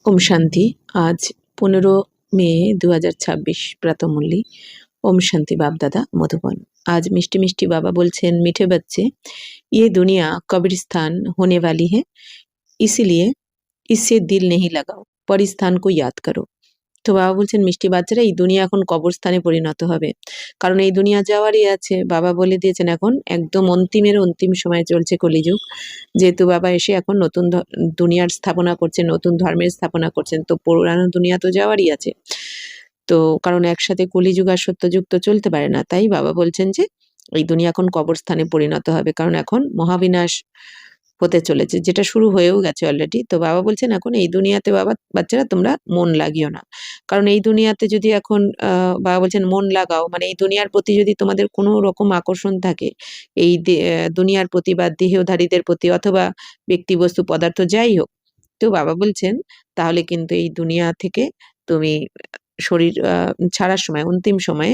ओम शांति। आज 15 मई 2026 प्रातःमुरली। ओम शांति बाप दादा मधुबन। आज मिष्टी मिष्टी बाबा बोलছেন मीठे बच्चे, ये दुनिया कब्रिस्तान होने वाली है, इसीलिए इससे दिल नहीं लगाओ, परिस्थान को याद करो। তো বাবা বলছেন মিষ্টি বাচ্চারা এই দুনিয়া এখন কবরস্থানে পরিণত হবে, কারণ এই দুনিয়া যাওয়ারই আছে। বাবা বলে দিয়েছেন এখন একদম অন্তিমের অন্তিম সময় চলছে কলিযুগ, যেহেতু বাবা এসে এখন নতুন দুনিয়ার স্থাপনা করছেন, নতুন ধর্মের স্থাপনা করছেন, তো পুরানো দুনিয়া তো যাওয়ারই আছে। তো কারণ একসাথে কলিযুগ আর সত্যযুগ তো চলতে পারে না, তাই বাবা বলছেন যে এই দুনিয়া এখন কবরস্থানে পরিণত হবে, কারণ এখন মহাবিনাশ হতে চলেছে, যেটা শুরু হয়েও গেছে অলরেডি। তো বাবা বলছেন এখন এই দুনিয়াতে বাচ্চারা তোমরা মন লাগিও না, কারণ এই দুনিয়াতে যদি এখন বাবা বলছেন মন লাগাও, মানে এই দুনিয়ার প্রতি যদি তোমাদের কোনো রকম আকর্ষণ থাকে, এই দুনিয়ার প্রতি বা দেহধারীদের প্রতি অথবা ব্যক্তি বস্তু পদার্থ যাই হোক, তো বাবা বলছেন তাহলে কিন্তু এই দুনিয়া থেকে তুমি শরীর ছাড়ার সময় অন্তিম সময়ে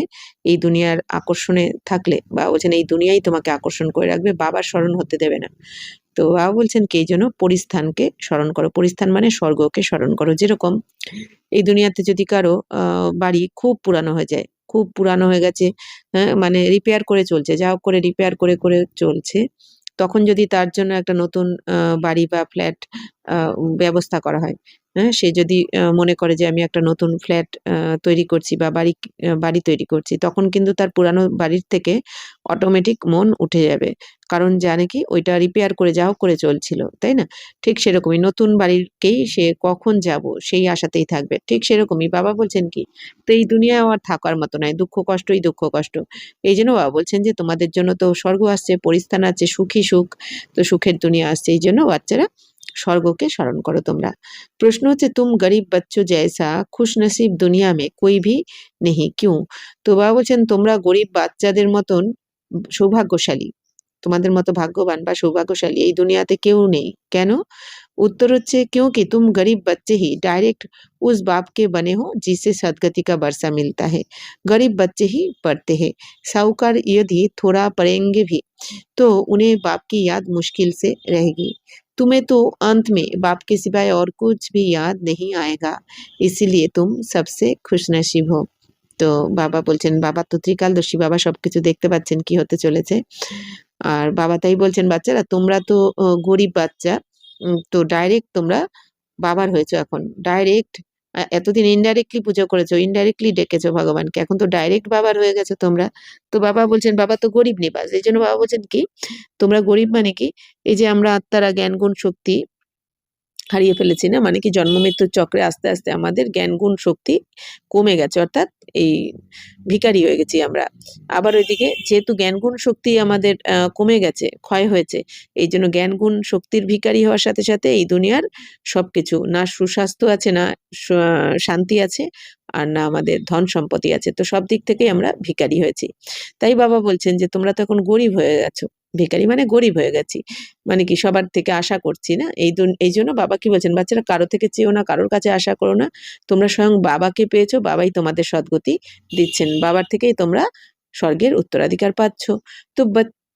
এই দুনিয়ার আকর্ষণে থাকলে বাবা বলছেন এই দুনিয়াই তোমাকে আকর্ষণ করে রাখবে, বাবার স্মরণ হতে দেবে না। তো বাবা বলছেন কি এই জন্য পরিস্থানকে স্মরণ করো, পরিস্থান মানে স্বর্গকে স্মরণ করো। যেরকম এই দুনিয়াতে যদি কারো বাড়ি খুব পুরানো হয়ে যায়, খুব পুরানো হয়ে গেছে, হ্যাঁ মানে রিপেয়ার করে চলছে, যা হোক করে রিপেয়ার করে করে চলছে, তখন যদি তার জন্য একটা নতুন বাড়ি বা ফ্ল্যাট ব্যবস্থা করা হয়, হ্যাঁ সে যদি মনে করে যে আমি একটা নতুন ফ্ল্যাট তৈরি করছি বা বাড়ি তৈরি করছি, তখন কিন্তু তার পুরানো বাড়ির থেকে অটোমেটিক মন উঠে যাবে, কারণ জানে কি ওইটা রিপেয়ার করে যা হোক করে চলছিল, তাই না? ঠিক সেরকমই নতুন বাড়িরকেই সে কখন যাব সেই আশাতেই থাকবে। ঠিক সেরকমই বাবা বলছেন কি, তো এই দুনিয়া আর থাকার মতো নয়, দুঃখ কষ্টই দুঃখ কষ্ট। এই জন্য বাবা বলছেন যে তোমাদের জন্য তো স্বর্গ আসছে, পরিস্থান আছে, সুখী সুখ, তো সুখের দুনিয়া আসছে, এই জন্য বাচ্চারা স্বর্গকে স্মরণ করো তোমরা। প্রশ্ন হচ্ছে তুম গরিব বচ্চো জैसा খুশনসিব দুনিয়া মে কোই ভি নেহি কিউ। তো বাবা বলছেন তোমরা গরিব বাচ্চাদের মতন সৌভাগ্যশালী, তোমাদের মতো ভাগ্যবান বা সৌভাগ্যশালী এই দুনিয়াতে কেউ নেই। কেন? उत्तर হচ্ছে क्योंकि तुम गरीब बच्चे ही डायरेक्ट उस बाप के बने हो जिससे सदगति का बरसा मिलता है। गरीब बच्चे ही पढ़ते हैं, साहूकार यदि थोड़ा पढ़ेंगे भी तो उन्हें बाप की याद मुश्किल से रहेगी। तुम्हें तो अंत में बाप के सिवाय और कुछ भी याद नहीं आएगा, इसीलिए तुम सबसे खुशनसीब हो। তো বাবা বলছেন, বাবা তো ত্রিকালদর্শী, বাবা সবকিছু দেখতে পাচ্ছেন কি হতে চলেছে। আর বাবা তাই বলছেন বাচ্চারা তোমরা তো গরিব বাচ্চা, তো ডাইরেক্ট তোমরা বাবার হয়েছো এখন। ডাইরেক্ট এতদিন ইনডাইরেক্টলি পুজো করেছো, ইনডাইরেক্টলি ডেকেছো ভগবানকে, এখন তো ডাইরেক্ট বাবার হয়ে গেছো তোমরা। তো বাবা বলছেন বাবা তো গরিব নিবাস, এই জন্য বাবা বলছেন কি তোমরা গরিব মানে কি, এই যে আমরা আত্মারা জ্ঞান গুণ শক্তি হারিয়ে ফেলেছি না, মানে কি জন্ম মৃত্যুর চক্রে আস্তে আস্তে আমাদের জ্ঞান গুণ শক্তি কমে গেছে, অর্থাৎ এই ভিখারি হয়ে গেছি আমরা। আবার ওইদিকে যেহেতু জ্ঞান গুণ শক্তি আমাদের কমে গেছে, ক্ষয় হয়েছে, এই জন্য জ্ঞান গুণ শক্তির ভিখারি হওয়ার সাথে সাথে এই দুনিয়ার সবকিছু না, সুস্বাস্থ্য আছে না, শান্তি আছে, আর না আমাদের ধন সম্পত্তি আছে, তো সব দিক থেকেই আমরা ভিখারি হয়েছি। তাই বাবা বলছেন যে তোমরা তো এখন গরিব হয়ে গেছো, ভিখারি মানে গরিব হয়ে গেছি, মানে কি সবার থেকে আশা করছি না, এই জন্য বাবা কি বলছেন বাচ্চারা কারো থেকে চেয়েও না, কারোর কাছে আশা করো না, তোমরা স্বয়ং বাবাকে পেয়েছো, বাবাই তোমাদের সদ্গতি দিচ্ছেন, বাবার থেকেই তোমরা স্বর্গের উত্তরাধিকার পাচ্ছ। তো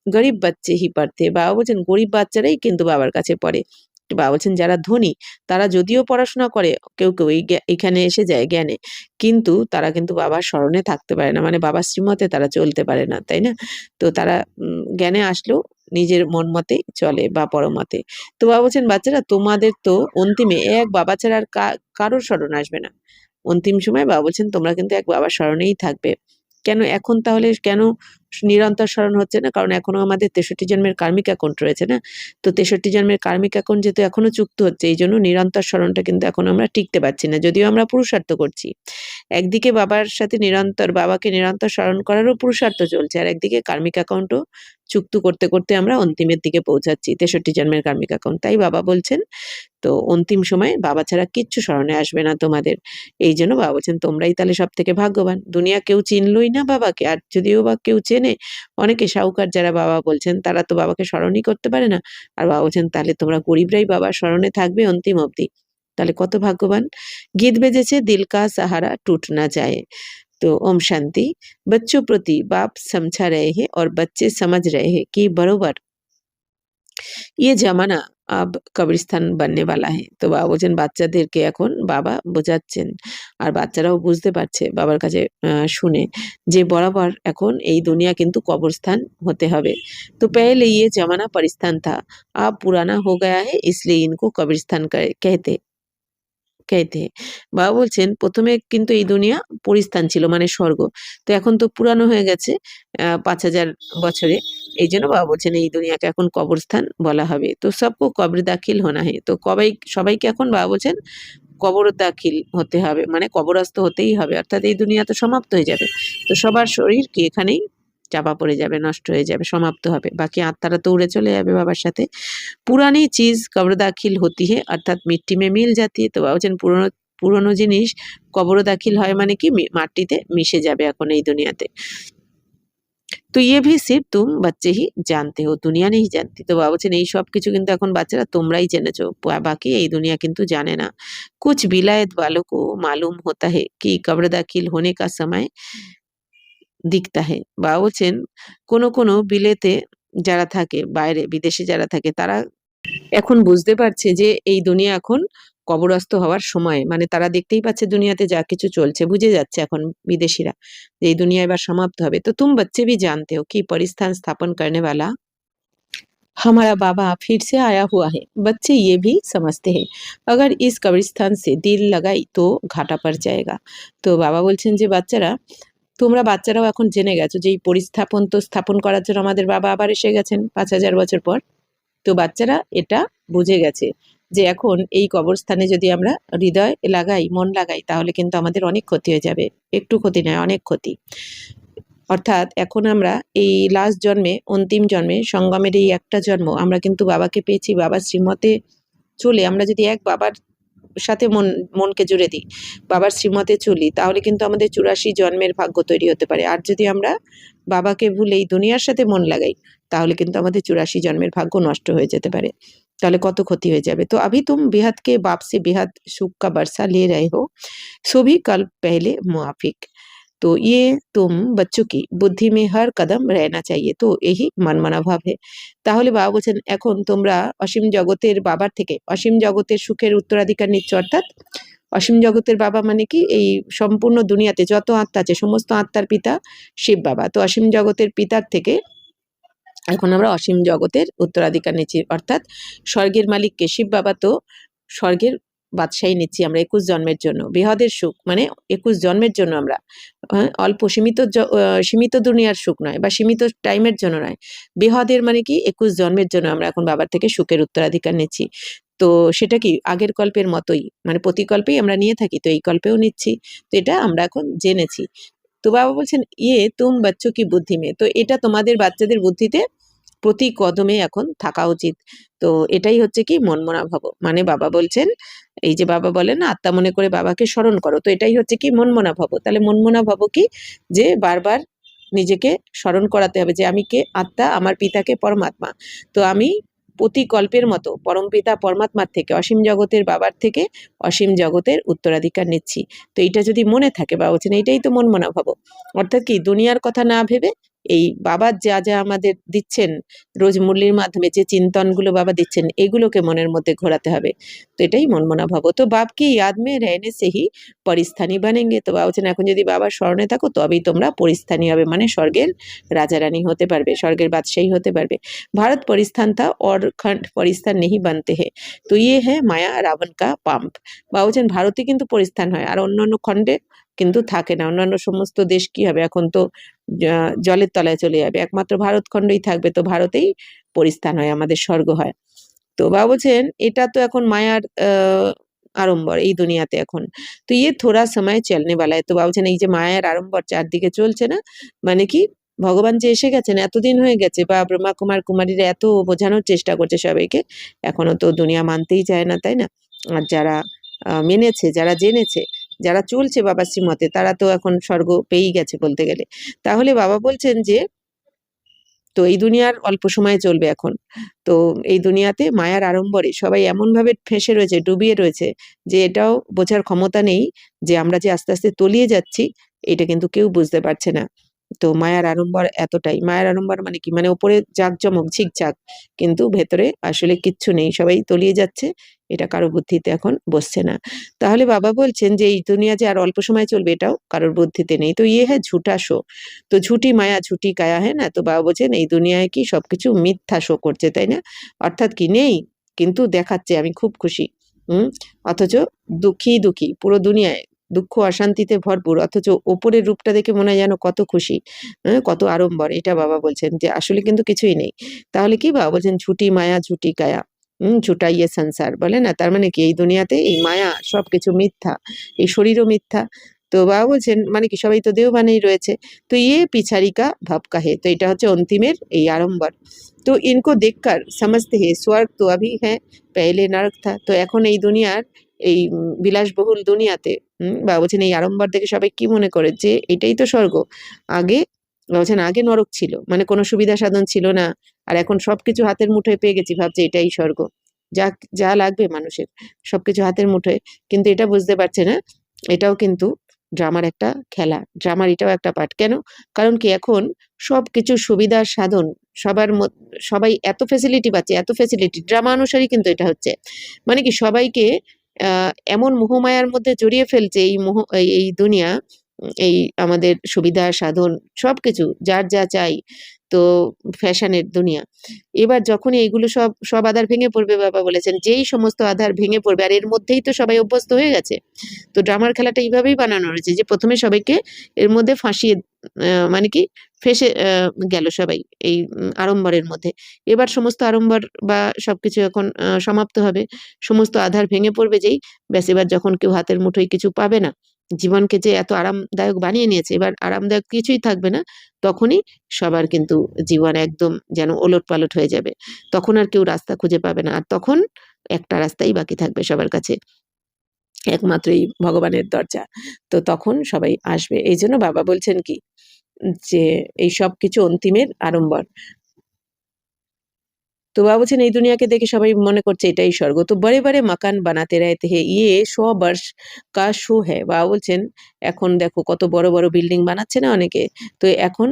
গরিব বাচ্চে হি পড়তে, বাবা বলছেন গরিব বাচ্চারাই কিন্তু বাবার কাছে পড়ে। বাবা বলছেন যারা ধনী তারা যদিও পড়াশোনা করে, কেউ কেউ এখানে এসে যায় জ্ঞানে, কিন্তু তারা কিন্তু বাবার স্মরণে থাকতে পারে না, মানে বাবার শ্রীমতে তারা চলতে পারে না, তাই না? তো তারা জ্ঞানে আসলেও নিজের মন মতেই চলে বা পরমতে। তো বাবা বলছেন বাচ্চারা তোমাদের তো অন্তিমে এক বাবা ছাড়া আর কারোর স্মরণ আসবে না। অন্তিম সময় বাবা বলছেন তোমরা কিন্তু এক বাবার স্মরণেই থাকবে। কেন এখন তাহলে কেন নিরন্তর স্মরণ হচ্ছে না? কারণ এখনো আমাদের 63 জন্মের কার্মিক অ্যাকাউন্ট রয়েছে না, তো 63 জন্মের কার্মিক অ্যাকাউন্ট যেহেতু এখনো যুক্ত হচ্ছে, এই জন্য নিরন্তর স্মরণটা কিন্তু এখন আমরা টিকতে পারছি না, যদিও আমরা পুরুষার্থ করছি। একদিকে বাবার সাথে বাবাকে নিরন্তর স্মরণ করারও পুরুষার্থ চলছে, আর একদিকে কার্মিক অ্যাকাউন্টও চুক্ত করতে করতে আমরা অন্তিমের দিকে পৌঁছাচ্ছি, 63 জন্মের কার্মিক অ্যাকাউন্ট। তাই বাবা বলছেন তো অন্তিম সময়ে বাবা ছাড়া কিচ্ছু স্মরণে আসবে না তোমাদের। এই জন্য বাবা বলছেন তোমরাই তাহলে সব থেকে ভাগ্যবান, দুনিয়া কেউ চিনলই না বাবাকে, আর যদিও বা কেউ চেনে, অনেকে শাহুকার যারা বাবা বলছেন তারা তো বাবাকে স্মরণই করতে পারে না, আর বাবা বলছেন তাহলে তোমরা গরিবরাই বাবার স্মরণে থাকবে অন্তিম অবধি, তাহলে কত ভাগ্যবান। গীত বেজেছে দিল কা সাহারা টুট না যায়। तो ओम शांति। बच्चों प्रति बाप समझा रहे हैं और बच्चे समझ रहे हैं कि बरोबर ये जमाना আব কবরস্থান বাননে वाला है। তো বাবা বলছেন বাচ্চাদেরকে এখন বাবা বোঝাচ্ছেন, আর বাচ্চারাও বুঝতে পারছে বাবার কাছে শুনে যে বরাবর এখন এই দুনিয়া কিন্তু কবরস্থান হতে হবে। तो पहले ये जमाना परिस्थान था, अब पुराना हो गया है इसलिए इनको कब्रिस्तान कहते हैं। বাবা বলছেন প্রথমে কিন্তু এই দুনিয়া পরিস্থান ছিল মানে স্বর্গ। তো এখন তো পুরানো হয়ে গেছে ৫,০০০ বছরে। এইজন্য বাবা বলছেন এই দুনিয়াকে এখন কবরস্থান বলা হবে। তো সবকো কবরে দাখিল হোনা হে। তো সবাইকে এখন বাবা বলছেন কবর দাখিল হতে হবে, মানে কবরস্থ হতেই হবে, অর্থাৎ এই দুনিয়া তো সমাপ্ত হয়ে যাবে। তো সবার শরীর কি এখানেই চাপা পড়ে যাবে, নষ্ট হয়ে যাবে, সমাপ্ত হবে, বাকি আত্মারা তো উড়ে চলে যাবে বাবার সাথে। পুরানি চিজ কবর দাখিল হতি হে অর্থাৎ মিট্টি মে মিল জাতি হে। তো বাবা বলছেন পুরনো পুরনো জিনিস কবর দাখিল হয় মানে কি মাটিতে মিশে যাবে এখন এই দুনিয়াতে। তো ইয়ে ভি সির্ফ তুম বাচ্চে হি জানতে হো, দুনিয়া নেই জানতি। তো বাবা বলছেন এই সব কিছু কিন্তু এখন বাচ্চারা তোমরাই জেনেছো, বাকি এই দুনিয়া কিন্তু জানে না। কুছ বিলায়েত वालों को मालूम होता है कि कब्र दाखिल होने का समय दिखता है। বাবা বলছেন কোনো কোনো বিলেতে যারা থাকে, বাইরে বিদেশে যারা থাকে, তারা এখন বুঝতে পারছে যে এই দুনিয়া এখন কবরস্থ হওয়ার সময়, মানে তারা দেখতেই পাচ্ছে দুনিয়াতে যা কিছু চলছে, বুঝে যাচ্ছে এখন বিদেশিরা যে এই দুনিয়া এবার সমাপ্ত হবে। তো तुम बच्चे भी जानते हो कि परिस्थान स्थापन करने वाला हमारा बाबा फिर से आया हुआ है। बच्चे ये भी समझते हैं अगर इस कब्रिस्तान से दिल लगाई तो घाटा पड़ जाएगा। তো বাবা বলছেন যে বাচ্চারা, তোমরা বাচ্চারাও এখন জেনে গেছো যে এই পরিস্থাপন তো স্থাপন করার জন্য আমাদের বাবা আবার এসে গেছেন ৫,০০০ বছর পর। তো বাচ্চারা এটা বুঝে গেছে যে এখন এই কবরস্থানে যদি আমরা হৃদয় লাগাই, মন লাগাই, তাহলে কিন্তু আমাদের অনেক ক্ষতি হয়ে যাবে। একটু ক্ষতি নয়, অনেক ক্ষতি। অর্থাৎ এখন আমরা এই লাস্ট জন্মে, অন্তিম জন্মে, সঙ্গমের এই একটা জন্ম আমরা কিন্তু বাবাকে পেয়েছি। বাবার শ্রীমতে চলে আমরা যদি এক বাবার সাথে মনকে জুড়ে দিই, বাবার শ্রীমতে চলি, তাহলে কিন্তু আমাদের ৮৪ জন্মের ভাগ্য তৈরি হতে পারে। আর যদি আমরা বাবাকে ভুলে এই দুনিয়ার সাথে মন লাগাই, তাহলে কিন্তু আমাদের ৮৪ জন্মের ভাগ্য নষ্ট হয়ে যেতে পারে। তাহলে কত ক্ষতি হয়ে যাবে। তো अभी तुम बेहद के बाप से बेहद सुख का बरसा ले रहे हो, सो भी कल पहले मुआफिक। तो ये तुम बच्चों की बुद्धि में हर कदम रहना चाहिए। তো यही মনমনা ভাব है। তাহলে বাবা বলছেন এখন তোমরা অসীম জগতের বাবার থেকে অসীম জগতের সুখের উত্তরাধিকার নিচ্ছ। অর্থাৎ অসীম জগতের বাবা মানে কি এই সম্পূর্ণ দুনিয়াতে যত আত্মা আছে সমস্ত আত্মার পিতা শিব বাবা। তো অসীম জগতের পিতার থেকে এখন আমরা অসীম জগতের উত্তরাধিকার নিচ্ছি, অর্থাৎ স্বর্গের মালিককে শিব বাবা, তো স্বর্গের বাদশাহী নিচ্ছি আমরা ২১ জন্মের জন্য। বেহদের সুখ মানে ২১ জন্মের জন্য আমরা, অল্প সীমিত দুনিয়ার সুখ নয় বা সীমিত টাইমের জন্য নয়, বেহদের মানে কি ২১ জন্মের জন্য আমরা এখন বাবার থেকে সুখের উত্তরাধিকার নিচ্ছি। তো সেটা কি আগের কল্পের মতোই, মানে প্রতি কল্পেই আমরা নিয়ে থাকি, তো এই কল্পেও নিচ্ছি। তো এটা আমরা এখন জেনেছি। তো বাবা বলছেন ইয়ে তুম বাচ্চো কি বুদ্ধি মে, তো এটা তোমাদের বাচ্চাদের বুদ্ধিতে প্রতি কদমে এখন থাকা উচিত। তো এটাই হচ্ছে কি মনমনা ভব, মানে বাবা বলছেন এই যে বাবা বলেন না আত্মা মনে করে বাবাকে স্মরণ করো, তো এটাই হচ্ছে কি মনমনা ভব। তাহলে মনমনা ভব কি, যে বারবার নিজেকে স্মরণ করাতে হবে যে আমি কে, আত্মা, আমার পিতাকে পরমাত্মা। তো আমি প্রতি কল্পের মতো পরমপিতা পরমাত্মার থেকে, অসীম জগতের বাবার থেকে অসীম জগতের উত্তরাধিকার নিচ্ছি। তো এইটা যদি মনে থাকে, বাবা বলছেন এইটাই তো মনমনা ভব। অর্থাৎ কি দুনিয়ার কথা না ভেবে এই বাবার যা যা আমাদের দিচ্ছেন রোজ মুরলির মাধ্যমে, যে চিন্তনগুলো বাবা দিচ্ছেন, এগুলোকে মনের মধ্যে ঘোরাতে হবে। তো এটাই মনমনা ভব। তো বাপ কি ইয়াদ মে রহনে সে হি পরিস্থানী বানেঙ্গে। তো বাবা বলছেন এখন যদি বাবার স্মরণে থাকো তবেই তোমরা পরিস্থানী হবে, মানে স্বর্গের রাজা রানী হতে পারবে, স্বর্গের বাদশাহী হতে পারবে। ভারত পরিস্থান থা और खंड परिस्थान नहीं बनते हैं, तो ये है মায়া রাবণ কা পাম্প। বাবা বলছেন ভারতে কিন্তু পরিস্থান হয়, আর অন্যান্য খণ্ডে কিন্তু থাকে না। অন্যান্য সমস্ত দেশ কি হবে, এখন তো জলের তলায় চলে যাবে, একমাত্র ভারত খণ্ডই থাকবে। তো ভারতেই পরিস্থান হয়, আমাদের স্বর্গ হয়। তো বাবা বলছেন এটা তো এখন মায়ার আড়ম্বর এই দুনিয়াতে এখন। তো ইয়ে থোড়া সময় চলনে वाला है। তো বাবা বলছেন এই যে মায়ার আড়ম্বর চারদিকে চলছে না, মানে কি ভগবান যে এসে গেছেন, এতদিন হয়ে গেছে, বা ব্রহ্মা কুমার কুমারীরা এত বোঝানোর চেষ্টা করছে সবাইকে, এখনো তো দুনিয়া মানতেই চায় না, তাই না? আর যারা মেনেছে, যারা জেনেছে, যারা চলছে বাবার শ্রীমতে, তারা তো এখন স্বর্গ পেয়েই গেছে বলতে গেলে। তাহলে বাবা বলছেন যে তো এই দুনিয়ার অল্প সময় চলবে এখন। তো এই দুনিয়াতে মায়ার আড়ম্বরে সবাই এমনভাবে ফেঁসে রয়েছে, ডুবিয়ে রয়েছে, যে এটাও বোঝার ক্ষমতা নেই যে আমরা যে আস্তে আস্তে তলিয়ে যাচ্ছি, এটা কিন্তু কেউ বুঝতে পারছে না। তো মায়ার আড়ম্বর এতটাই, মায়ার আড়ম্বর মানে কি, মানে ওপরে জাঁকজমক ঝিকঝাক, কিন্তু ভেতরে আসলে কিচ্ছু নেই, সবাই তলিয়ে যাচ্ছে, এটা কারো বুদ্ধিতে এখন বসছে না। তাহলে বাবা বলছেন যে এই দুনিয়া যে আর অল্প সময় চলবে এটাও কারোর বুদ্ধিতে নেই। তো ইয়ে হ্যাঁ ঝুটা শো, তো ঝুটি মায়া ঝুটি কায়া, হ্যাঁ না? তো বাবা বলছেন এই দুনিয়ায় কি সবকিছু মিথ্যা শো করছে, তাই না? অর্থাৎ কি নেই, কিন্তু দেখাচ্ছে আমি খুব খুশি। হুম। অথচ দুঃখী দুঃখী পুরো দুনিয়ায় দুঃখ অশান্তিতে ভরপুর, অথচ ওপরের রূপটা দেখে মনে হয় যেন কত খুশি, হ্যাঁ, কত আড়ম্বর। এটা বাবা বলছেন যে আসলে কিন্তু কিছুই নেই। তাহলে কি বাবা বলছেন ঝুটি মায়া ঝুটি কায়া, ঝুটা ইয়ে সংসার বলে না, তার মানে কি এই দুনিয়াতে এই মায়া সবকিছু মিথ্যা, এই শরীরও মিথ্যা। তো বাবা বলছেন মানে কি সবাই তো দেহবানেই রয়েছে। তো ইয়ে পিছারিকা ভাব কাহে, তো এটা হচ্ছে অন্তিমের এই আড়ম্বর। তো ইনকো দেখকার সমঝতে হে স্বর্গ তো আভি হ্যাঁ পেহলে নরক থা। তো এখন এই দুনিয়ার এই বিলাসবহুল দুনিয়াতে বাবা বলছেন এই আড়ম্বর দেখে সবাই কি মনে করে যে এটাই তো স্বর্গ। আগে বাবা বলছেন আগে নরক ছিল, মানে কোনো সুবিধা সাধন ছিল না, আর এখন সবকিছু হাতের মুঠোয় পেয়ে গেছি, ভাবছে এটাই স্বর্গ। যা যা লাগবে মানুষের সবকিছু হাতের মুঠোয়, কিন্তু এটা বুঝতে পারছে না এটাও কিন্তু ড্রামার একটা খেলা, ড্রামার এটাও একটা পার্ট। কেন? কারণ কি এখন সবকিছু সুবিধার সাধন, সবার সবাই এত ফেসিলিটি পাচ্ছে, এত ফেসিলিটি, ড্রামা অনুসারী কিন্তু এটা হচ্ছে। মানে কি সবাইকে এমন মোহমায়ার মধ্যে জড়িয়ে ফেলছে এই মোহ, এই দুনিয়া, এই আমাদের সুবিধা সাধন সবকিছু যার যা চাই, তো ফ্যাশনের দুনিয়া। এবার যখনই এইগুলো সব সব আধার ভেঙে পড়বে, বাবা বলেছেন যেই সমস্ত আধার ভেঙে পড়বে, আর এর মধ্যেই তো সবাই অভ্যস্ত হয়ে গেছে। তো ড্রামার খেলাটা এইভাবেই বানানো রয়েছে যে প্রথমে সবাইকে এর মধ্যে ফাঁসিয়ে মানে কি ফেসে গেল সবাই এই আড়ম্বরের মধ্যে। এবার সমস্ত আড়ম্বর বা সবকিছু এখন সমাপ্ত হবে, সমস্ত আধার ভেঙে পড়বে যেই, ব্যাস এবার যখন কেউ হাতের মুঠোয় কিছু পাবে না, জীবনকে যে এত আরামদায়ক বানিয়ে নিয়েছে এবার আরামদায়ক কিছুই থাকবে না, তখনই সবার কিন্তু জীবন একদম যেন ওলটপালট হয়ে যাবে। তখন আর কেউ রাস্তা খুঁজে পাবে না, আর তখন একটা রাস্তাই বাকি থাকবে সবার কাছে, একমাত্র এই ভগবানের দরজা। তো তখন সবাই আসবে। এইজন্য বাবা বলছেন কি যে এই সবকিছু অন্তিমের আড়ম্বর। তো বাবা বলছেন এই দুনিয়াকে দেখে সবাই মনে করছে এটাই স্বর্গ। তো বড়ে বড়ে মাকান বানাতে রহতে হ্যায়, ইয়ে 100 বর্ষ কা শো হ্যায়। বাবা বলছেন এখন দেখো কত বড় বড় বিল্ডিং বানাচ্ছে না অনেকে। তো এখন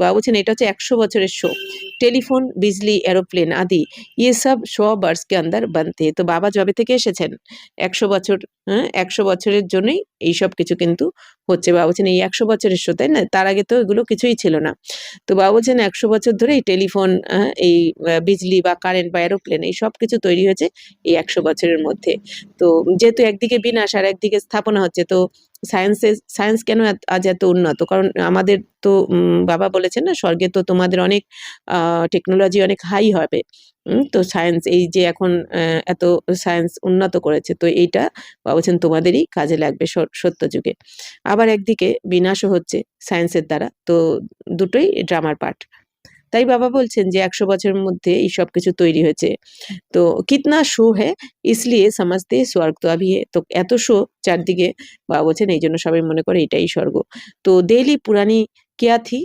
বাবা বলছেন এটা হচ্ছে 100 বছরের শো। টেলিফোন, বিজলি, এরোপ্লেন আদি ইয়ে সব 100 বর্ষ কে অন্দর বানতে হ্যায়। তো বাবা যবে থেকে এসেছেন 100 বছর, হ্যাঁ 100 বছরের জন্যই এইসব কিছু কিন্তু হচ্ছে। বাবা বলছেন এই 100 বছরের শো, তাই না? তার আগে তো এগুলো কিছুই ছিল না। তো বাবা বলছেন 100 বছর ধরে এই টেলিফোন, এই বিজলি বা কারেন্ট বা এরোপ্লেন এই সবকিছু তৈরি হয়েছে এই 100 বছরের মধ্যে। তো যেহেতু একদিকে বিনাশ আর একদিকে স্থাপনা হচ্ছে, তো সায়েন্স কেন আজ এত উন্নত? কারণ আমাদের তো বাবা বলেছেন না স্বর্গে তো তোমাদের অনেক টেকনোলজি অনেক হাই হবে। তো সায়েন্স এই যে এখন এত সায়েন্স উন্নত করেছে, তো এইটা বাবা বলছেন তোমাদেরই কাজে লাগবে সত্য যুগে। আবার একদিকে বিনাশও হচ্ছে সায়েন্সের দ্বারা, তো দুটোই ড্রামার পার্ট। তাই বাবা বলছেন যে 100 বছরের মধ্যে এই সবকিছু তৈরি হয়েছে। তো কিতনা শো হ্যায় ইসলিয়ে সমঝতে স্বর্গ তো আভি হ্যায়। তো এত শো চারদিকে, বাবা বলছেন এই জন্য সবাই মনে করে এটাই স্বর্গ। তো দিল্লি পুরানি क्या थी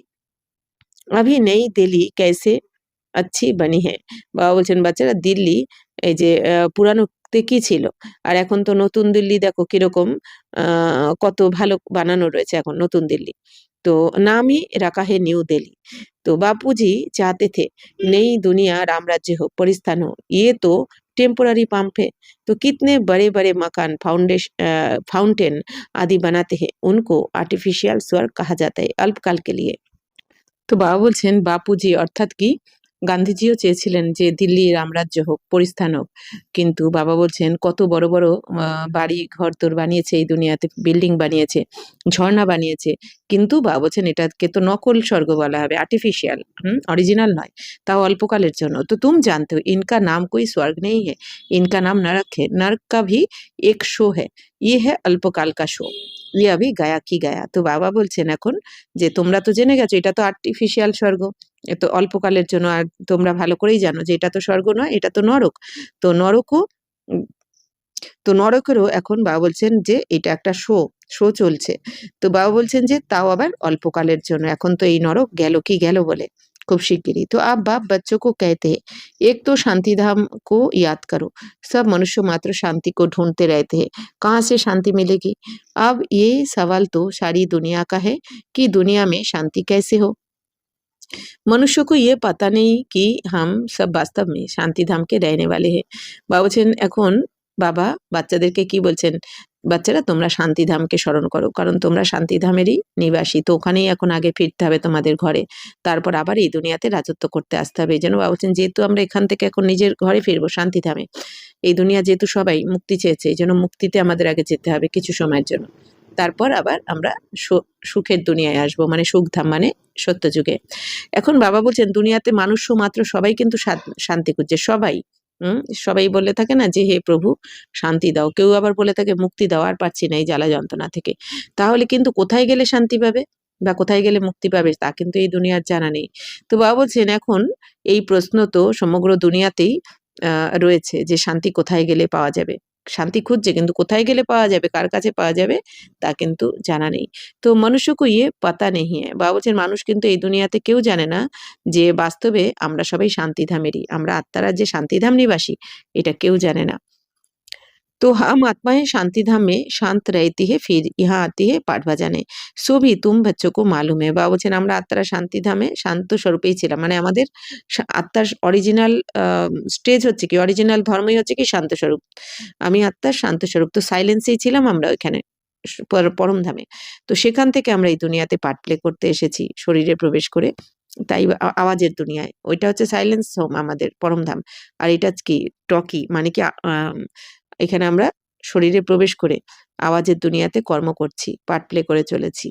अभी नई दिल्ली कैसे अच्छी बनी है। বাবা বলছেন বাচ্চারা দিল্লি এই যে পুরানোতে কি ছিল, আর এখন তো নতুন দিল্লি দেখো কিরকম কত ভালো বানানো রয়েছে এখন নতুন দিল্লি। तो नाम ही रखा है न्यू दिल्ली। तो बापूजी चाहते थे नई दुनिया राम राज्य हो, परिस्थान हो, ये तो टेम्पोररी पंप है। तो कितने बड़े बड़े मकान फाउंटेन आदि बनाते हैं, उनको आर्टिफिशियल स्वर्ग कहा जाता है अल्पकाल के लिए। তো বাবা বলছেন বাপুজি অর্থাৎ কি গান্ধীজিও চেয়েছিলেন যে দিল্লি রামরাজ্য হোক, পরিস্থান হোক, কিন্তু বাবা বলছেন কত বড় বড় বাড়ি ঘর তোর বানিয়েছে এই দুনিয়াতে, বিল্ডিং বানিয়েছে, ঝর্ণা বানিয়েছে, কিন্তু বাবা বলছেন এটাকে তো নকল স্বর্গ বলা হবে, আর্টিফিশিয়াল, অরিজিনাল নয়, তাও অল্পকালের জন্য। তো তুম জানতে हो इनका नाम कोई स्वर्ग नहीं है, इनका नाम नरक है, नरक का भी एक शो है, ये है अल्पकाल का शो, ये अभी गया की गया। তো বাবা বলছেন এখন যে তোমরা তো জেনে গেছো এটা তো আর্টিফিশিয়াল স্বর্গ, এ তো অল্পকালের জন্য, আর তোমরা ভালো করেই জানো যে এটা তো স্বর্গ নয়, এটা তো নরক। তো নরকও উম, তো নরকেরও এখন বাবা বলছেন যে এটা একটা শো, শো চলছে। তো বাবা বলছেন যে তাও আবার অল্পকালের জন্য, এখন তো এই নরক গেল কি গেল বলে, खूब शिगगिरी। तो अब बाप बच्चों को कहते हैं, एक तो शांति धाम को याद करो। सब मनुष्य मात्र शांति को ढूंढते रहते हैं, कहाँ से शांति मिलेगी? अब ये सवाल तो सारी दुनिया का है कि दुनिया में शांति कैसे हो। मनुष्य को ये पता नहीं कि हम सब বাস্তব में শান্তিধাম কে रहने वाले हैं। বাবা বলছেন এখন বাবা বাচ্চাদেরকে কি বলছেন, বাচ্চারা তোমরা শান্তিধামকে স্মরণ করো, কারণ তোমরা শান্তিধামেরই নিবাসী। তো ওখানেই এখন আগে ফিরতে হবে তোমাদের ঘরে, তারপর আবার এই দুনিয়াতে রাজত্ব করতে আসতে হবে। এই জন্য বাবা বলছেন যেহেতু আমরা এখান থেকে এখন নিজের ঘরে ফিরবো শান্তিধামে, এই দুনিয়া যেহেতু সবাই মুক্তি চেয়েছে, এই জন্য মুক্তিতে আমাদের আগে যেতে হবে কিছু সময়ের জন্য, তারপর আবার আমরা সুখের দুনিয়ায় আসবো, মানে সুখধাম মানে সত্যযুগে। এখন বাবা বলছেন দুনিয়াতে মানুষ মাত্র সবাই কিন্তু শান্তি খুঁজছে, সবাই। সবাই বলে থাকে না যে হে প্রভু শান্তি দাও, কেউ আবার বলে থাকে মুক্তি দাও, আর পারছি না এই জ্বালা যন্ত্রণা থেকে। তাহলে কিন্তু কোথায় গেলে শান্তি পাবে বা কোথায় গেলে মুক্তি পাবে তা কিন্তু এই দুনিয়ার জানা নেই। তো বাবা বলছেন এখন এই প্রশ্ন তো সমগ্র দুনিয়াতেই রয়েছে যে শান্তি কোথায় গেলে পাওয়া যাবে। শান্তি খুঁজছে কিন্তু কোথায় গেলে পাওয়া যাবে, কার কাছে পাওয়া যাবে তা কিন্তু জানা নেই। তো মনুষ্যকে ইয়ে পাতা নেই হ্যাঁ, বাবা বলছেন মানুষ কিন্তু এই দুনিয়াতে কেউ জানে না যে বাস্তবে আমরা সবাই শান্তিধামেরই, আমরা আত্মারা যে শান্তিধাম নিবাসী এটা কেউ জানে না। तो हम आत्माएं शांति धाम में शांत रहती है, फिर यहाँ आती है पाठ बजाने, सो भी तुम बच्चों को मालूम है। বাবা বলছেন আমরা আত্মারা শান্তি ধামে শান্ত স্বরূপেই ছিলাম, মানে আমাদের আত্মার অরিজিনাল স্টেজ হচ্ছে কি, অরিজিনাল ধর্মই হচ্ছে কি শান্ত স্বরূপ। আমি আত্মার শান্ত স্বরূপ, তো সাইলেন্সেই ছিলাম আমরা ওইখানে পরম ধামে। তো সেখান থেকে আমরা এই দুনিয়াতে পার্ট প্লে করতে এসেছি শরীরে প্রবেশ করে, তাই আওয়াজের দুনিয়ায়। ওইটা হচ্ছে সাইলেন্স হোম আমাদের পরমধাম, আর এটা কি টকি, মানে কি এখানে আমরা শরীরে প্রবেশ করে আওয়াজের দুনিয়াতে কর্ম করছি, পার্ট প্লে করে চলেছি।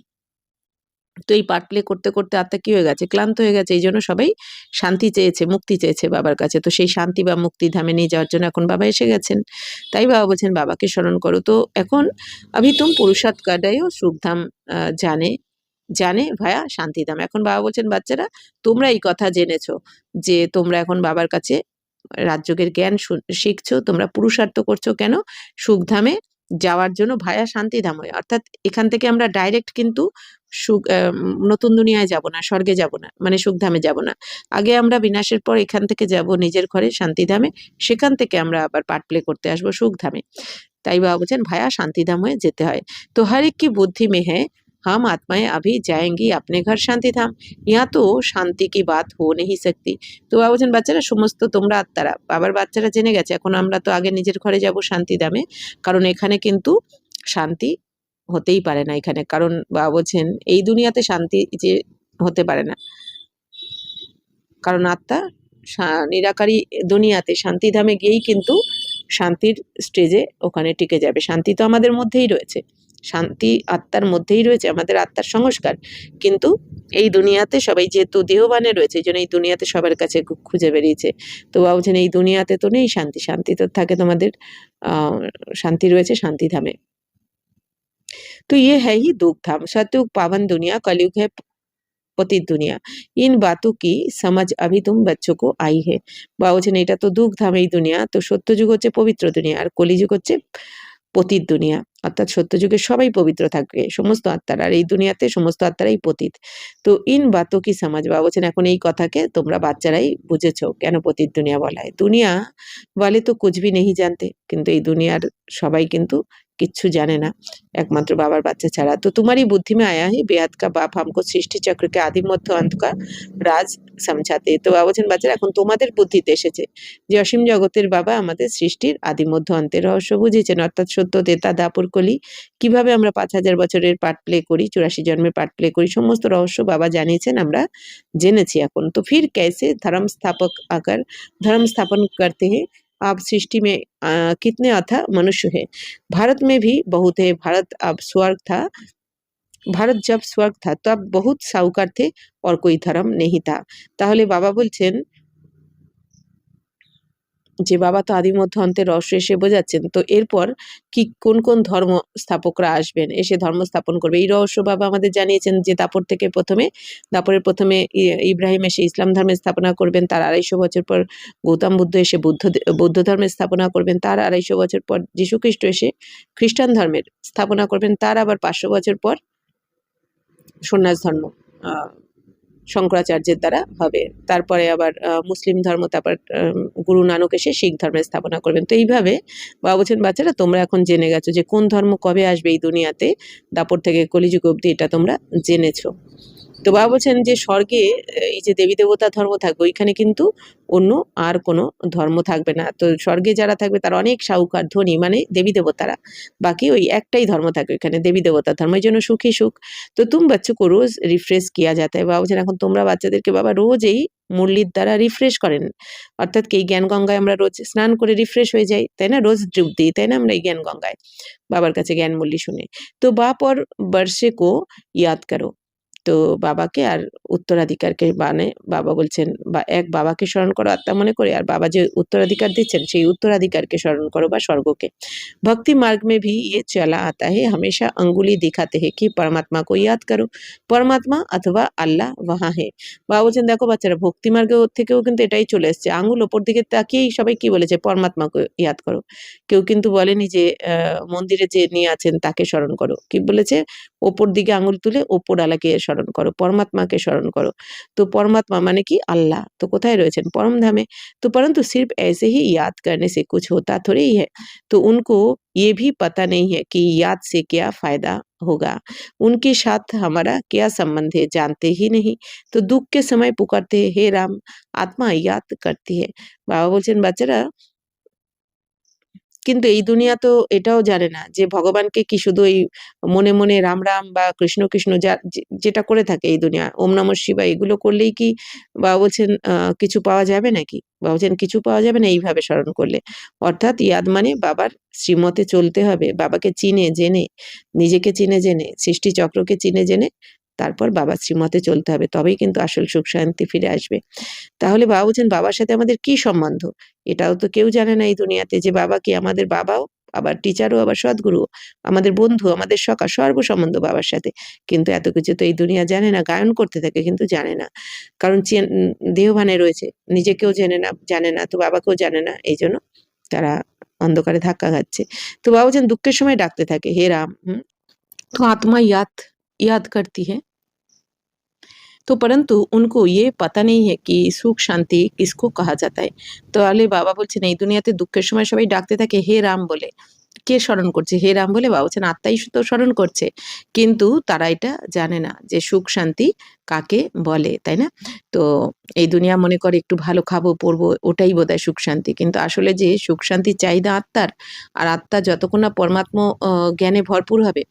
তো এই পার্ট প্লে করতে করতে আত্মা কি হয়ে গেছে, ক্লান্ত হয়ে গেছে। এই জন্য সবাই শান্তি চেয়েছে, মুক্তি চেয়েছে বাবার কাছে। তো সেই শান্তি বা মুক্তি ধামে নিয়ে যাওয়ার জন্য এখন বাবা এসে গেছেন। তাই বাবা বলছেন বাবাকে স্মরণ করো। তো এখন अभी तुम पुरुषार्थ कर रहे हो सुखधाम जाने জানে ভায়া শান্তিধাম। এখন বাবা বলছেন বাচ্চারা তোমরা এই কথা জেনেছো যে তোমরা এখন বাবার কাছে রাজযোগের জ্ঞান শিখছো, তোমরা পুরুষার্থ করছো কেন, সুখধামে যাওয়ার জন্য ভায়া শান্তিধাম হয়ে। অর্থাৎ এখান থেকে আমরা ডাইরেক্ট কিন্তু সুখ নতুন দুনিয়ায় যাব না, স্বর্গে যাব না, মানে সুখধামে যাব না। আগে আমরা বিনাশের পর এখান থেকে যাব নিজের ঘরে শান্তিধামে, সেখান থেকে আমরা আবার পার্ট প্লে করতে আসবো সুখধামে। তাই বাবা বলছেন ভায়া শান্তিধাম হয়ে যেতে হয়। তো हर एक की बुद्धि में है हम आत्माएं अभी जाएंगी अपने घर शांति धाम, यहाँ तो শান্তি কি বাত हो नहीं सकती। তো বাবা বলছেন বাচ্চারা সমস্ত তোমরা আত্মারা, বাবার বাচ্চারা জেনে গেছে এখন আমরা তো আগে নিজের ঘরে যাব শান্তিধামে, কারণ এখানে কিন্তু শান্তি হতেই পারে না এখানে, কারণ বাবা বলছেন এই দুনিয়াতে শান্তি যে হতে পারে না, কারণ আত্মা নিরাকারী দুনিয়াতে শান্তিধামে গিয়েই কিন্তু শান্তির স্টেজে ওখানে টিকে যাবে। শান্তি তো আমাদের মধ্যেই রয়েছে, শান্তি আত্মার মধ্যেই রয়েছে, আমাদের আত্মার সংস্কার। কিন্তু এই দুনিয়াতে সবাই যেহেতু দেহবানে রয়েছে, এই জন্য এই দুনিয়াতে সবার কাছে খুঁজে বেরিয়েছে। তো বাবা বলছেন এই দুনিয়াতে তো নেই শান্তি, শান্তি তো থাকে তোমাদের শান্তি রয়েছে শান্তিধামে। तो ये है ही दुख धाम, सतयुग पावन दुनिया, कलयुग है पतित दुनिया। इन बातों की समझ अभी तुम बच्चों को आई है। বাবা বলছেন এটা তো দুঃখ ধাম এই দুনিয়া, তো সত্যযুগ হচ্ছে পবিত্র দুনিয়া, আর কলিযুগ হচ্ছে পতিত দুনিয়া। অর্থাৎ সত্যযুগে সবাই পবিত্র থাকবে সমস্ত আত্মারা, আর এই দুনিয়াতে সমস্ত আত্মারাই পতিত। তো ইন বাতো কি সমাজ, বাবা বলছেন এখন এই কথাকে তোমরা বাচ্চারাই বুঝেছো কেন পতিত দুনিয়া বলা হয়। দুনিয়া বলে তো কুছ ভি নেই জানতে, কিন্তু এই দুনিয়ার সবাই কিন্তু किच्छु जाने ना एकमात्र बाबार बच्चा छाड़ा। तो तुम्हारी बुद्धि में आया है बेहद का बाप हमको सृष्टि चक्र के आदि मध्य अंत का राज समझाते। तो बाबा বলছেন বাচ্চারা এখন তোমাদের বুদ্ধিতে এসেছে যে অসীম জগতের বাবা আমাদের সৃষ্টির আদি মধ্য অন্তের রহস্য বুঝিয়েছেন, অর্থাৎ সত্য তেতা দাপুর কলি কিভাবে আমরা 5000 বছরের পার্ট প্লে করি, 84 জন্মের পার্ট প্লে করি, সমস্ত রহস্য বাবা জানিয়েছেন, আমরা জেনেছি এখন। তো फिर कैसे धर्म स्थापक आकर धर्म स्थापन करते हैं आप सृष्टि में कितने अथा मनुष्य है, भारत में भी बहुत है, भारत अब स्वर्ग था, भारत जब स्वर्ग था तब बहुत साहूकार थे और कोई धर्म नहीं था। তাহলে বাবা বলছেন যে বাবা তো আদি মধ্য অন্তের রহস্য এসে বোঝাচ্ছেন, তো এরপর কি কোন কোন ধর্ম স্থাপকরা আসবেন, এসে ধর্ম স্থাপন করবে এই রহস্য বাবা আমাদের জানিয়েছেন। যে দাপরের প্রথমে ইব্রাহিম এসে ইসলাম ধর্মের স্থাপনা করবেন, তার 250 বছর পর গৌতম বুদ্ধ এসে বৌদ্ধ ধর্মের স্থাপনা করবেন, তার 250 বছর পর যীশু খ্রিস্ট এসে খ্রিস্টান ধর্মের স্থাপনা করবেন, তার আবার 500 বছর পর সন্ন্যাস ধর্ম শঙ্করাচার্যের দ্বারা হবে, তারপরে আবার মুসলিম ধর্ম, তারপর গুরু নানক এসে শিখ ধর্মের স্থাপনা করবেন। তো এইভাবে বাবা বলছেন, বাচ্চারা তোমরা এখন জেনে গেছো যে কোন ধর্ম কবে আসবে এই দুনিয়াতে, দাপর থেকে কলিযুগ অবধি, এটা তোমরা জেনেছো। তো বাবা বলছেন যে স্বর্গে এই যে দেবী দেবতা ধর্ম থাকবে, ওইখানে কিন্তু অন্য আর কোনো ধর্ম থাকবে না। তো স্বর্গে যারা থাকবে তারা অনেক সাহুকার ধনী, মানে দেবী দেবতারা। বাকি ওই একটাই ধর্ম থাকবে এখানে, দেবী দেবতার ধর্ম। এই জন্য সুখী সুখ। তো তুম বাচ্চো রোজ রিফ্রেশ কিয়া যাতা है। বাবা বলছেন এখন তোমরা বাচ্চাদেরকে বাবা রোজ এই মুরলির দ্বারা রিফ্রেশ করেন। অর্থাৎ কি, এই জ্ঞান গঙ্গায় আমরা রোজ স্নান করে রিফ্রেশ হয়ে যাই, তাই না? রোজ ডুব দিই, তাই না, আমরা এই জ্ঞান গঙ্গায় বাবার কাছে জ্ঞান মুরলি শুনে। তো বাপ और बरसे को याद करो। তো বাবাকে আর উত্তরাধিকারকে, মানে বাবা বলছেন বা এক বাবাকে স্মরণ করো আত্মা মনে করে, আর বাবা যে উত্তরাধিকার দিচ্ছেন সেই উত্তরাধিকারকে স্মরণ করো বা স্বর্গকে। भक्ति मार्ग में भी ये चला आता है, हमेशा अंगुली दिखाते हैं कि परमात्मा को याद करो, परमात्मा अथवा আল্লাহ वहाँ है। বাবা বলছেন দেখো বাচ্চারা, ভক্তি মার্গ থেকেও কিন্তু এটাই চলে এসছে, আঙুল ওপর দিকে তাকিয়েই সবাই কি বলেছে, পরমাত্মাকে ইয়াদ করো। কেউ কিন্তু বলেনি যে মন্দিরে যে নিয়ে আছেন তাকে স্মরণ করো, কি বলেছে, ওপর দিকে আঙুল তুলে ওপরওয়ালাকে স্মরণ করো, পরমাত্মাকে স্মরণ করো। তো পরমাত্মা মানে কি, আল্লাহ। তো কোথায় রয়েছেন, পরম ধামে। তো परंतु सिर्फ ऐसे ही याद करने से कुछ होता थोड़ी ही है। तो उनको ये भी पता नहीं है कि याद से क्या फायदा होगा, उनके साथ हमारा क्या संबंध है, जानते ही नहीं। तो दुख के समय पुकारते हैं, हे राम, आत्मा याद करती है। বাবা বলছেন বাচ্চারা, কিন্তু এই দুনিয়া তো এটাও জানে না যে ভগবানকে কি শুধু এই মনে মনে রাম রাম বা কৃষ্ণ কৃষ্ণ যেটা করে থাকে এই দুনিয়া, ওম নমঃ শিবায়, এগুলো করলেই কি বাবা বলছেন কিছু পাওয়া যাবে নাকি? বাবা বলছেন কিছু পাওয়া যাবে না এইভাবে স্মরণ করলে। অর্থাৎ ইয়াদ মানে বাবার শ্রীমতে চলতে হবে, বাবাকে চিনে জেনে, নিজেকে চিনে জেনে, সৃষ্টি চক্রকে চিনে জেনে তারপর বাবার শ্রীমতে চলতে হবে, তবেই কিন্তু আসল সুখ শান্তি ফিরে আসবে। তাহলে বাবা বলছেন বাবার সাথে আমাদের কি সম্বন্ধ, এটাও তো কেউ জানে না এই দুনিয়াতে, যে বাবা কি আমাদের বাবাও, আবার টিচারও, আবার সদ্গুরু, আমাদের বন্ধু, আমাদের সখা, সর্বসম্বন্ধ বাবার সাথে। কিন্তু এত কিছু তো এই দুনিয়া জানে না, গায়ন করতে থাকে কিন্তু জানে না, কারণ দেহভানে রয়েছে, নিজেকেও জানে না, তো বাবাকেও জানে না, এই জন্য তারা অন্ধকারে ধাক্কা খাচ্ছে। তো বাবা বলছেন দুঃখের সময় ডাকতে থাকে, হে রাম। তো আত্মা ইয়াদ याद करती है, तो परंतु उनको ये पता नहीं है कि সুখ শান্তি किसको कहा जाता है। তাহলে বাবা বলছেন এই দুনিয়াতে দুঃখের সময় সবাই ডাকতে থাকে হে রাম বলে। কে স্মরণ করছে, হে রাম বলে? বাবা বলছেন আত্মাই তো স্মরণ করছে, কিন্তু তারা এটা জানে না যে সুখ শান্তি কাকে বলে, তাই না? তো এই দুনিয়া মনে করে একটু ভালো খাবো পরবো, ওটাই বোধহয় সুখ শান্তি, কিন্তু আসলে যে সুখ শান্তির চাহিদা আত্মার, আর আত্মা যতক্ষণ না পরমাত্ম জ্ঞানে ভরপুর হবে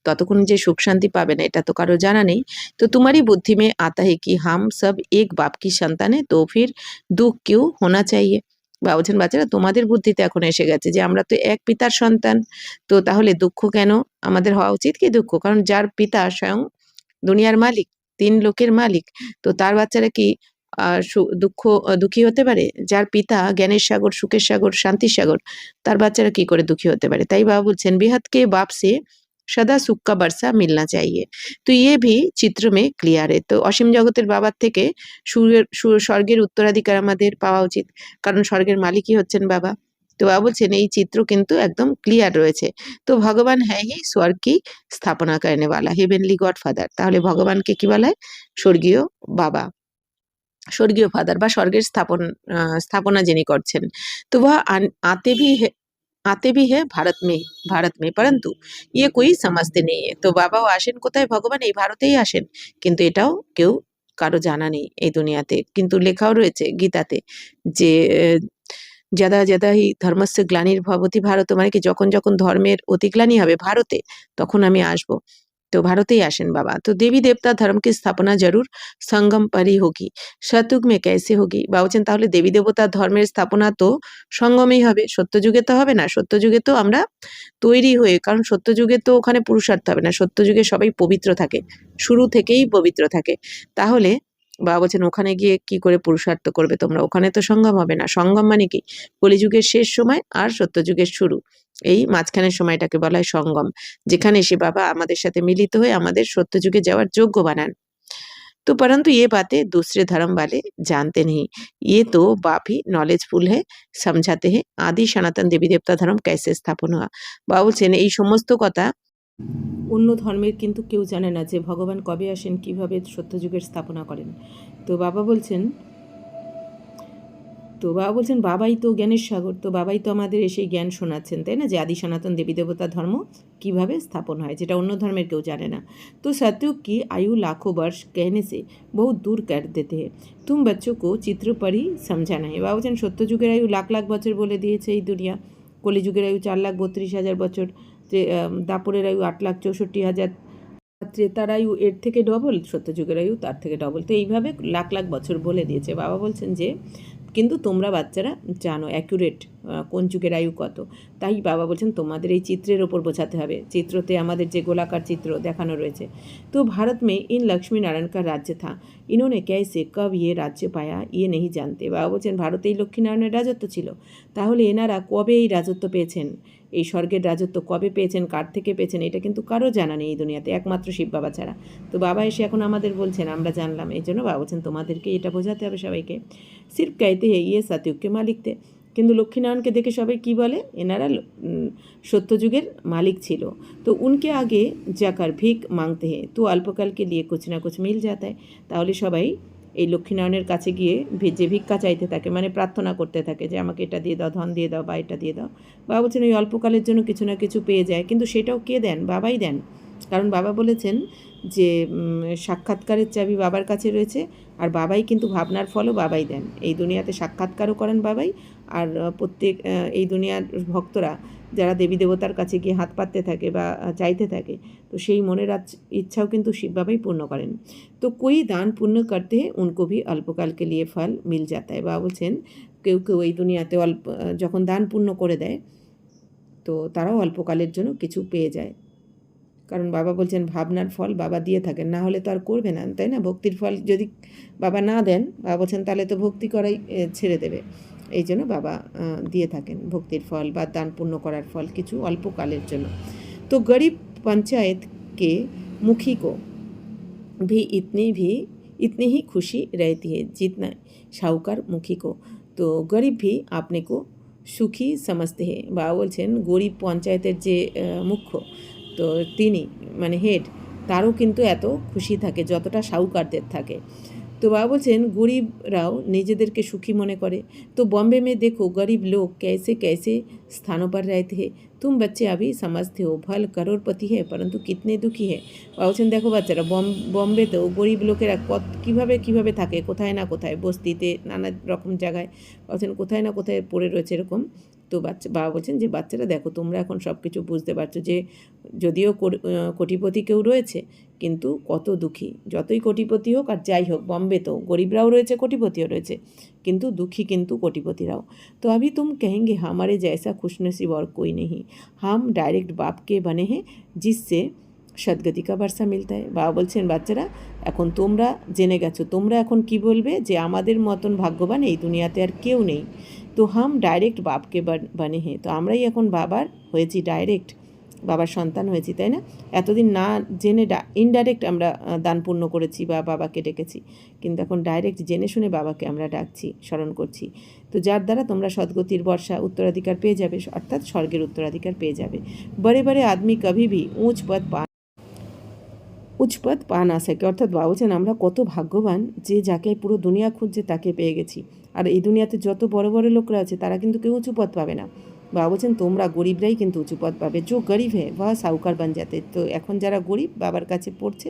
ততক্ষণ যে সুখ শান্তি পাবে না, এটা তো কারো জানা নেই। তো तुम्हारी बुद्धि में आता है कि हम सब एक बाप की संतान है, तो फिर दुख क्यों होना चाहिए। বাবা বলছেন বাচ্চারা তোমাদের বুদ্ধিতে এখন এসে গেছে যে আমরা তো এক পিতার সন্তান, তো তাহলে দুঃখ কেন আমাদের হওয়া উচিত? কি দুঃখ? কারণ যার পিতা স্বয়ং দুনিয়ার মালিক, তিন লোকের মালিক, তো তার বাচ্চারা কি দুঃখী হতে পারে? যার পিতা জ্ঞানের সাগর, সুখের সাগর, শান্তির সাগর, তার বাচ্চারা কি করে দুঃখী হতে পারে? তাই বাবা বলছেন বেহাত কে বাপ সে সদা সুখ কা বর্ষা মিলনা চাইয়ে। তো ইয়ে ভি চিত্র মে ক্লিয়ার है। তো অসীম জগতের বাবার থেকে স্বর্গের উত্তরাধিকার আমাদের পাওয়া উচিত, কারণ স্বর্গের মালিকই হচ্ছেন বাবা। তো বাবা বলছেন এই চিত্র কিন্তু একদম ক্লিয়ার রয়েছে। তো ভগবান হ্যাঁ হি স্বর্গ কি স্থাপনা করনে वाला, হেভেনলি গডফাদার। তাহলে ভগবানকে কি বলা হয়? স্বর্গীয় বাবা, স্বর্গীয় ফাদার বা স্বর্গের স্থাপনা যিনি করছেন। তো वह आते भी है भारत में परंतु ये कोई समझते नहीं है। তো বাবাও আসেন কোথায়? ভগবান এই ভারতেই আসেন, কিন্তু এটাও কেউ কারো জানা নেই এই দুনিয়াতে। কিন্তু লেখাও রয়েছে গীতাতে যে যদা যদা হি ধর্মস্য গ্লানির্ভবতি ভারত, মানে কি যখন যখন ধর্মের অতিগ্লানি হবে ভারতে, তখন আমি আসবো। तो ভারতেই আসেন বাবা। তো দেবী দেবতা ধর্ম की स्थापना जरूर संगम पर ही होगी, सतयुग में कैसे होगी। বাবা বলছেন তাহলে দেবী দেবতার ধর্মের স্থাপনা তো সঙ্গমেই হবে, সত্যযুগে তো হবে না। সত্যযুগে তো আমরা তৈরি হয়ে, কারণ সত্যযুগে তো ওখানে পুরুষার্থ হবে না, সত্যযুগে সবাই পবিত্র থাকে, শুরু থেকেই পবিত্র থাকে। তাহলে বাবা বলছেন ওখানে গিয়ে কি করে পুরুষার্থ করবে তোমরা, ওখানে তো সঙ্গম হবে না। সঙ্গম মানে কি? কলিযুগের শেষ সময় আর সত্যযুগের শুরু, এই মাঝখানের সময়টাকে বলা হয় সঙ্গম, যেখানে এসে বাবা আমাদের সাথে মিলিত হয়ে আমাদের সত্যযুগে যাওয়ার যোগ্য বানান। तो परंतु ये बातें दूसरे धर्म वाले जानते नहीं, ये तो बाप ही नॉलेजफुल है, समझाते हैं आदि सनातन देवी देवता धर्म कैसे स्थापन हुआ। বাবা বলছেন এই সমস্ত কথা অন্য ধর্মের কিন্তু কেউ জানে না যে ভগবান কবে আসেন, কিভাবে সত্যযুগের স্থাপনা করেন। তো বাবা বলছেন বাবাই তো জ্ঞানের সাগর, তো বাবাই তো আমাদের এসে জ্ঞান শোনাচ্ছেন, তাই না, যে আদি সনাতন দেবী দেবতা ধর্ম কিভাবে স্থাপন হয়, যেটা অন্য ধর্মের কেউ জানে না। তো सतयुग की आयु लाखों वर्ष कहने से बहुत दूर कर देते हैं, तुम बच्चों को चित्र पर ही समझाना है। বাবা বলছেন সত্যযুগের আয়ু লাখ লাখ বছর বলে দিয়েছে এই দুনিয়া, কলিযুগের আয়ু 4,32,000 বছর, দাপরের আয়ু 8,64,000, ত্রেতার আয়ু এর থেকে ডবল, সত্যযুগের আয়ু তার থেকে ডবল। তো এইভাবে লাখ লাখ বছর বলে দিয়েছে। বাবা বলছেন যে কিন্তু তোমরা বাচ্চারা জানো অ্যাকুরেট কোন যুগের আয়ু কত। তাই বাবা বলছেন তোমাদের এই চিত্রের ওপর বোঝাতে হবে। চিত্রতে আমাদের যে গোলাকার চিত্র দেখানো রয়েছে। তো ভারত মে ইন লক্ষ্মী নারায়ণ কা রাজ্য থা, ইনোনে कैसे कब ये রাজ্য পায়া ইয়ে নেই জানতে। বাবা বলছেন ভারতে এই লক্ষ্মীনারায়ণের রাজত্ব ছিল, তাহলে এনারা কবে এই রাজত্ব পেয়েছেন, এই স্বর্গের রাজত্ব কবে পেয়েছেন, কার থেকে পেয়েছেন, এটা কিন্তু কারো জানা নেই এই দুনিয়াতে, একমাত্র শিব বাবা ছাড়া। তো বাবা এসে এখন আমাদের বলছেন, আমরা জানলাম। এই জন্য বাবা বলছেন তোমাদেরকে এটা বোঝাতে হবে সবাইকে। সির্ফ कहते हैं ये सतयुग के मालिक थे, কিন্তু লক্ষ্মীনারায়ণকে দেখে সবাই কি বলে, এনারা সত্যযুগের মালিক ছিল। তো উনকে আগে যাকার ভিক মাংতে হে তো অল্পকাল কে লিয়ে কুছ না কুছ মিল যাতা है। তাহলে সবাই এই লক্ষ্মীনারায়ণের কাছে গিয়ে যে ভিক্ষা চাইতে থাকে, মানে প্রার্থনা করতে থাকে যে আমাকে এটা দিয়ে দাও, ধন দিয়ে দাও, বা এটা দিয়ে দাও। বাবা বলছেন ওই অল্পকালের জন্য কিছু না কিছু পেয়ে যায়, কিন্তু সেটাও কে দেন, বাবাই দেন। কারণ বাবা বলেছেন যে সাক্ষাৎকারের চাবি বাবার কাছে রয়েছে, আর বাবাই কিন্তু ভাবনার ফলও বাবাই দেন। এই দুনিয়াতে সাক্ষাৎকারও করেন বাবাই, আর প্রত্যেক এই দুনিয়ার ভক্তরা যারা দেবী দেবতার কাছে গিয়ে হাত পাততে থাকে বা চাইতে থাকে, তো সেই মনের ইচ্ছাও কিন্তু শিব বাবাই পূর্ণ করেন। তো कोई दान पुण्य करते हैं उनको भी अल्पकाल के लिए फल मिल जाता है। বাবা বলছেন কেউ কেউ এই দুনিয়াতে যখন দান পুণ্য করে দেয়, তো তারাও অল্পকালের জন্য কিছু পেয়ে যায়। কারণ বাবা বলছেন ভাবনার ফল বাবা দিয়ে থাকেন, না হলে তো আর করবে না, তাই না। ভক্তির ফল যদি বাবা না দেন, বাবা বলছেন তাহলে তো ভক্তি করাই ছেড়ে দেবে। এই জন্য বাবা দিয়ে থাকেন ভক্তির ফল বা দান পুণ্য করার ফল কিছু অল্পকালের জন্য। তো গরিব पंचायत के मुखी को भी इतनी ही खुशी रहती है जितना शाहूकार मुखी को। तो गरीब भी अपने को সুখী समझते हैं। বাবা বলছেন গরিব পঞ্চায়েতের যে মুখ্য, তো তিনি মানে হেড, তারও কিন্তু এত খুশি থাকে যতটা শাহুকারদের থাকে। तो बाबा बोलছেন गरीबराও নিজেদেরকে সুখী মনে করে। तो बॉम्बे में देखो गरीब लोग कैसे कैसे स्थानों पर रहते हैं, तुम बच्चे अभी समझते हो भल करोड़पति है परंतु कितने दुखी है। বাবা বলছেন দেখো বাচ্চারা, বম্বেতেও গরিব লোকেরা কীভাবে কীভাবে থাকে, কোথায় না কোথায় বস্তিতে, নানা রকম জায়গায়, বলছেন কোথায় না কোথায় পড়ে রয়েছে এরকম। তো বাবা বলছেন যে বাচ্চারা দেখো তোমরা এখন সব কিছু বুঝতে পারছো যে যদিও কোটিপতি কেউ রয়েছে, কিন্তু কত দুঃখী। যতই কোটিপতি হোক আর যাই হোক, বম্বেতেও গরিবরাও রয়েছে, কোটিপতিও রয়েছে, কিন্তু দুঃখী কিন্তু কোটিপতিরাও। তো अभी तुम कहेंगे हमारे जैसा खुशनसीब और कोई नहीं, हम डायरेक्ट बाप के बने हैं जिससे সদ্গতি কা বর্ষা মিলতা है। বাবা বলছেন বাচ্চারা এখন তোমরা জেনে গেছো, তোমরা এখন কি বলবে যে আমাদের মতন ভাগ্যবান এই দুনিয়াতে আর কেউ নেই। তো হাম ডাইরেক্ট বাপকে বানে হে, তো আমরাই এখন বাবার হয়েছি, ডাইরেক্ট বাবার সন্তান হয়েছি, তাই না। এতদিন না জেনে ইনডাইরেক্ট আমরা দান পুণ্য করেছি বা বাবাকে ডেকেছি, কিন্তু এখন ডাইরেক্ট জেনে শুনে বাবাকে আমরা ডাকছি, স্মরণ করছি। তো যার দ্বারা তোমরা সদ্গতির বর্ষা উত্তরাধিকার পেয়ে যাবে, অর্থাৎ স্বর্গের উত্তরাধিকার পেয়ে যাবে। বড়ে বড়ে আদমি কভি ভি উচ্চ পদ পা না সকে, অর্থাৎ বাবা বলছেন আমরা কত ভাগ্যবান যে যাকে পুরো দুনিয়া খুঁজছে তাকে পেয়ে গেছি। আর এই দুনিয়াতে যত বড় বড় লোকরা আছে তারা কিন্তু কেউ উঁচু পদ পাবে না। বাবা বলছেন তোমরা গরিবরাই কিন্তু উঁচু পদ পাবে, যে গরিব হ্যাঁ বা সাহুকার বান যাতে। তো এখন যারা গরিব বাবার কাছে পড়ছে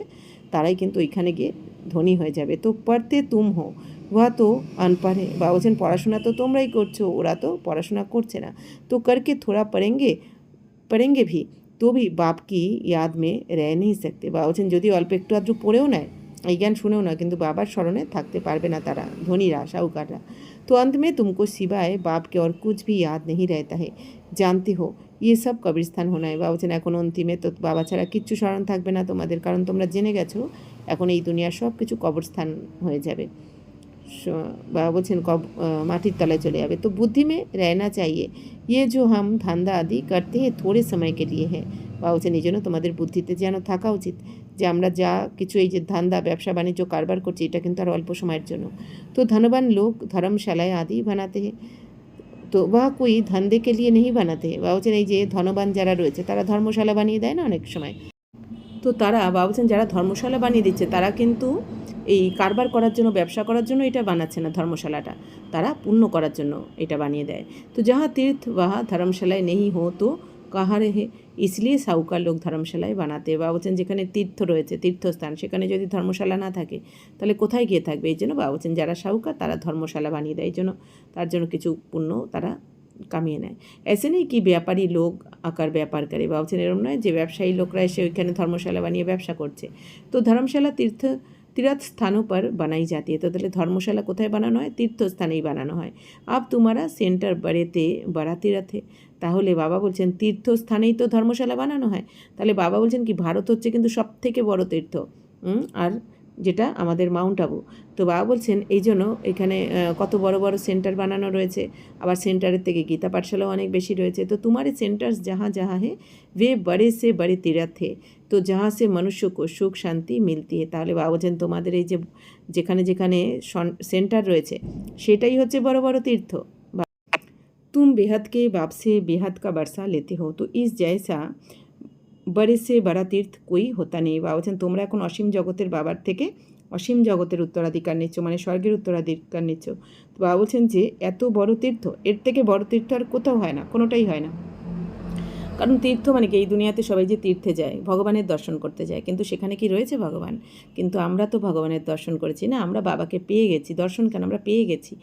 তারাই কিন্তু ওইখানে গিয়ে ধনী হয়ে যাবে। তো পড়তে তুম হো ওয়া তো আনপাড় হ্যাঁ, বাবা বলছেন পড়াশোনা তো তোমরাই করছো, ওরা তো পড়াশোনা করছে না। তো করকে থোড়া পড়েঙ্গে ভি তো भी बाप की याद में रह नहीं सकते। বাবা বলছেন যদি অল্প একটু আধটু পড়েও নেয়, এই জ্ঞান শুনেও না, কিন্তু বাবার স্মরণে থাকতে পারবে না তারা, ধনীরা, শাহুকাররা। तो अंत में तुमको सिवाय बाप के और कुछ भी याद नहीं रहता है, जानते हो ये सब कब्रिस्तान होना है। বাবা বলছেন এখন অন্তিমে তো বাবা ছাড়া কিচ্ছু স্মরণ থাকবে না তোমাদের, কারণ তোমরা জেনে গেছো এখন এই দুনিয়ার সব কিছু কবরস্থান হয়ে যাবে। বাবা বলছেন মাটির তলায় চলে যাবে। তো বুদ্ধি में रहना चाहिए, ये जो हम धंधा आदि करते हैं थोड़े समय के लिए है। বাবা বলছেন এই জন্য তোমাদের বুদ্ধিতে যেন থাকা উচিত যে আমরা যা কিছু এই যে ধান্দা ব্যবসা বাণিজ্য কারবার করছি এটা কিন্তু আর অল্প সময়ের জন্য। তো ধনবান লোক ধর্মশালায় আদি বানাতে हैं, তো বা कोई धंधे के लिए नहीं बनाते हैं। বাবা বলছেন এই যে ধনবান যারা রয়েছে তারা ধর্মশালা বানিয়ে দেয় না অনেক সময়, তো তারা বাবা বলছেন যারা ধর্মশালা বানিয়ে দিচ্ছে তারা কিন্তু এই কারবার করার জন্য, ব্যবসা করার জন্য এটা বানাচ্ছে না ধর্মশালাটা, তারা পুণ্য করার জন্য এটা বানিয়ে দেয়। তো যাহা তীর্থ বাহা ধর্মশালায় নেই হো তো কাহা রেহে, इसलिए সাউকার লোক ধর্মশালায় বানাতে। বাবা বলছেন যেখানে তীর্থ রয়েছে, তীর্থস্থান, সেখানে যদি ধর্মশালা না থাকে তাহলে কোথায় গিয়ে থাকবে? এই জন্য বাবা বলছেন যারা সাউকার তারা ধর্মশালা বানিয়ে দেয়, এই জন্য তার জন্য কিছু পুণ্য তারা কামিয়ে নেয়। ऐसे नहीं कि ব্যাপারী লোক আকার ব্যাপার করে। বাবা বলছেন এরকম নয় যে ব্যবসায়ী লোকরা এসে ওইখানে ধর্মশালা বানিয়ে ব্যবসা করছে। তো ধর্মশালা तीर्थ स्थानों पर बनाई जाती है। तो তাহলে ধর্মশালা কোথায় বানানো হয়? তীর্থস্থানেই বানানো হয়। আব তোমারা সেন্টার বাড়িতে বাড়াতে রাতে, তাহলে বাবা বলছেন তীর্থস্থানেই তো ধর্মশালা বানানো হয়। তাহলে বাবা বলছেন কি ভারত হচ্ছে কিন্তু সব থেকে বড় তীর্থ, আর যেটা আমাদের মাউন্ট আবু। তো বাবা বলছেন এই জন্য এখানে কত বড় বড় সেন্টার বানানো রয়েছে, আবার সেন্টারের থেকে গীতা পাঠশালাও অনেক বেশি রয়েছে। তো তোমার সেন্টার্স যাহা যাহা হে वे बड़े से बड़े तीर्थ है, তো যাহা সে মনুষ্য কো সুখ শান্তি মিলতি হে। তাহলে বাবা বলছেন তোমাদের এই যে যেখানে যেখানে সেন্টার রয়েছে সেটাই হচ্ছে বড় বড় তীর্থ। तुम बेहद के बाप से बेहद का बरसा लेते हो, तो इस जैसा बड़े से बड़ा तीर्थ कोई होता नहीं। বাবা বলছেন তোমরা এখন অসীম জগতের বাবার থেকে অসীম জগতের উত্তরাধিকার নিচ্ছ, মানে স্বর্গের উত্তরাধিকার নিচ্ছ। তো বাবা বলছেন যে এত বড় তীর্থ, এর থেকে বড় তীর্থ আর কোথাও হয় না, কোনোটাই হয় না। কারণ তীর্থ মানে কি, এই দুনিয়াতে সবাই যে তীর্থে যায় ভগবানের দর্শন করতে যায়, কিন্তু সেখানে কি রয়েছে ভগবান? কিন্তু আমরা তো ভগবানের দর্শন করেছি না, আমরা বাবাকে পেয়ে গেছি। দর্শন কেন, আমরা পেয়ে গেছি।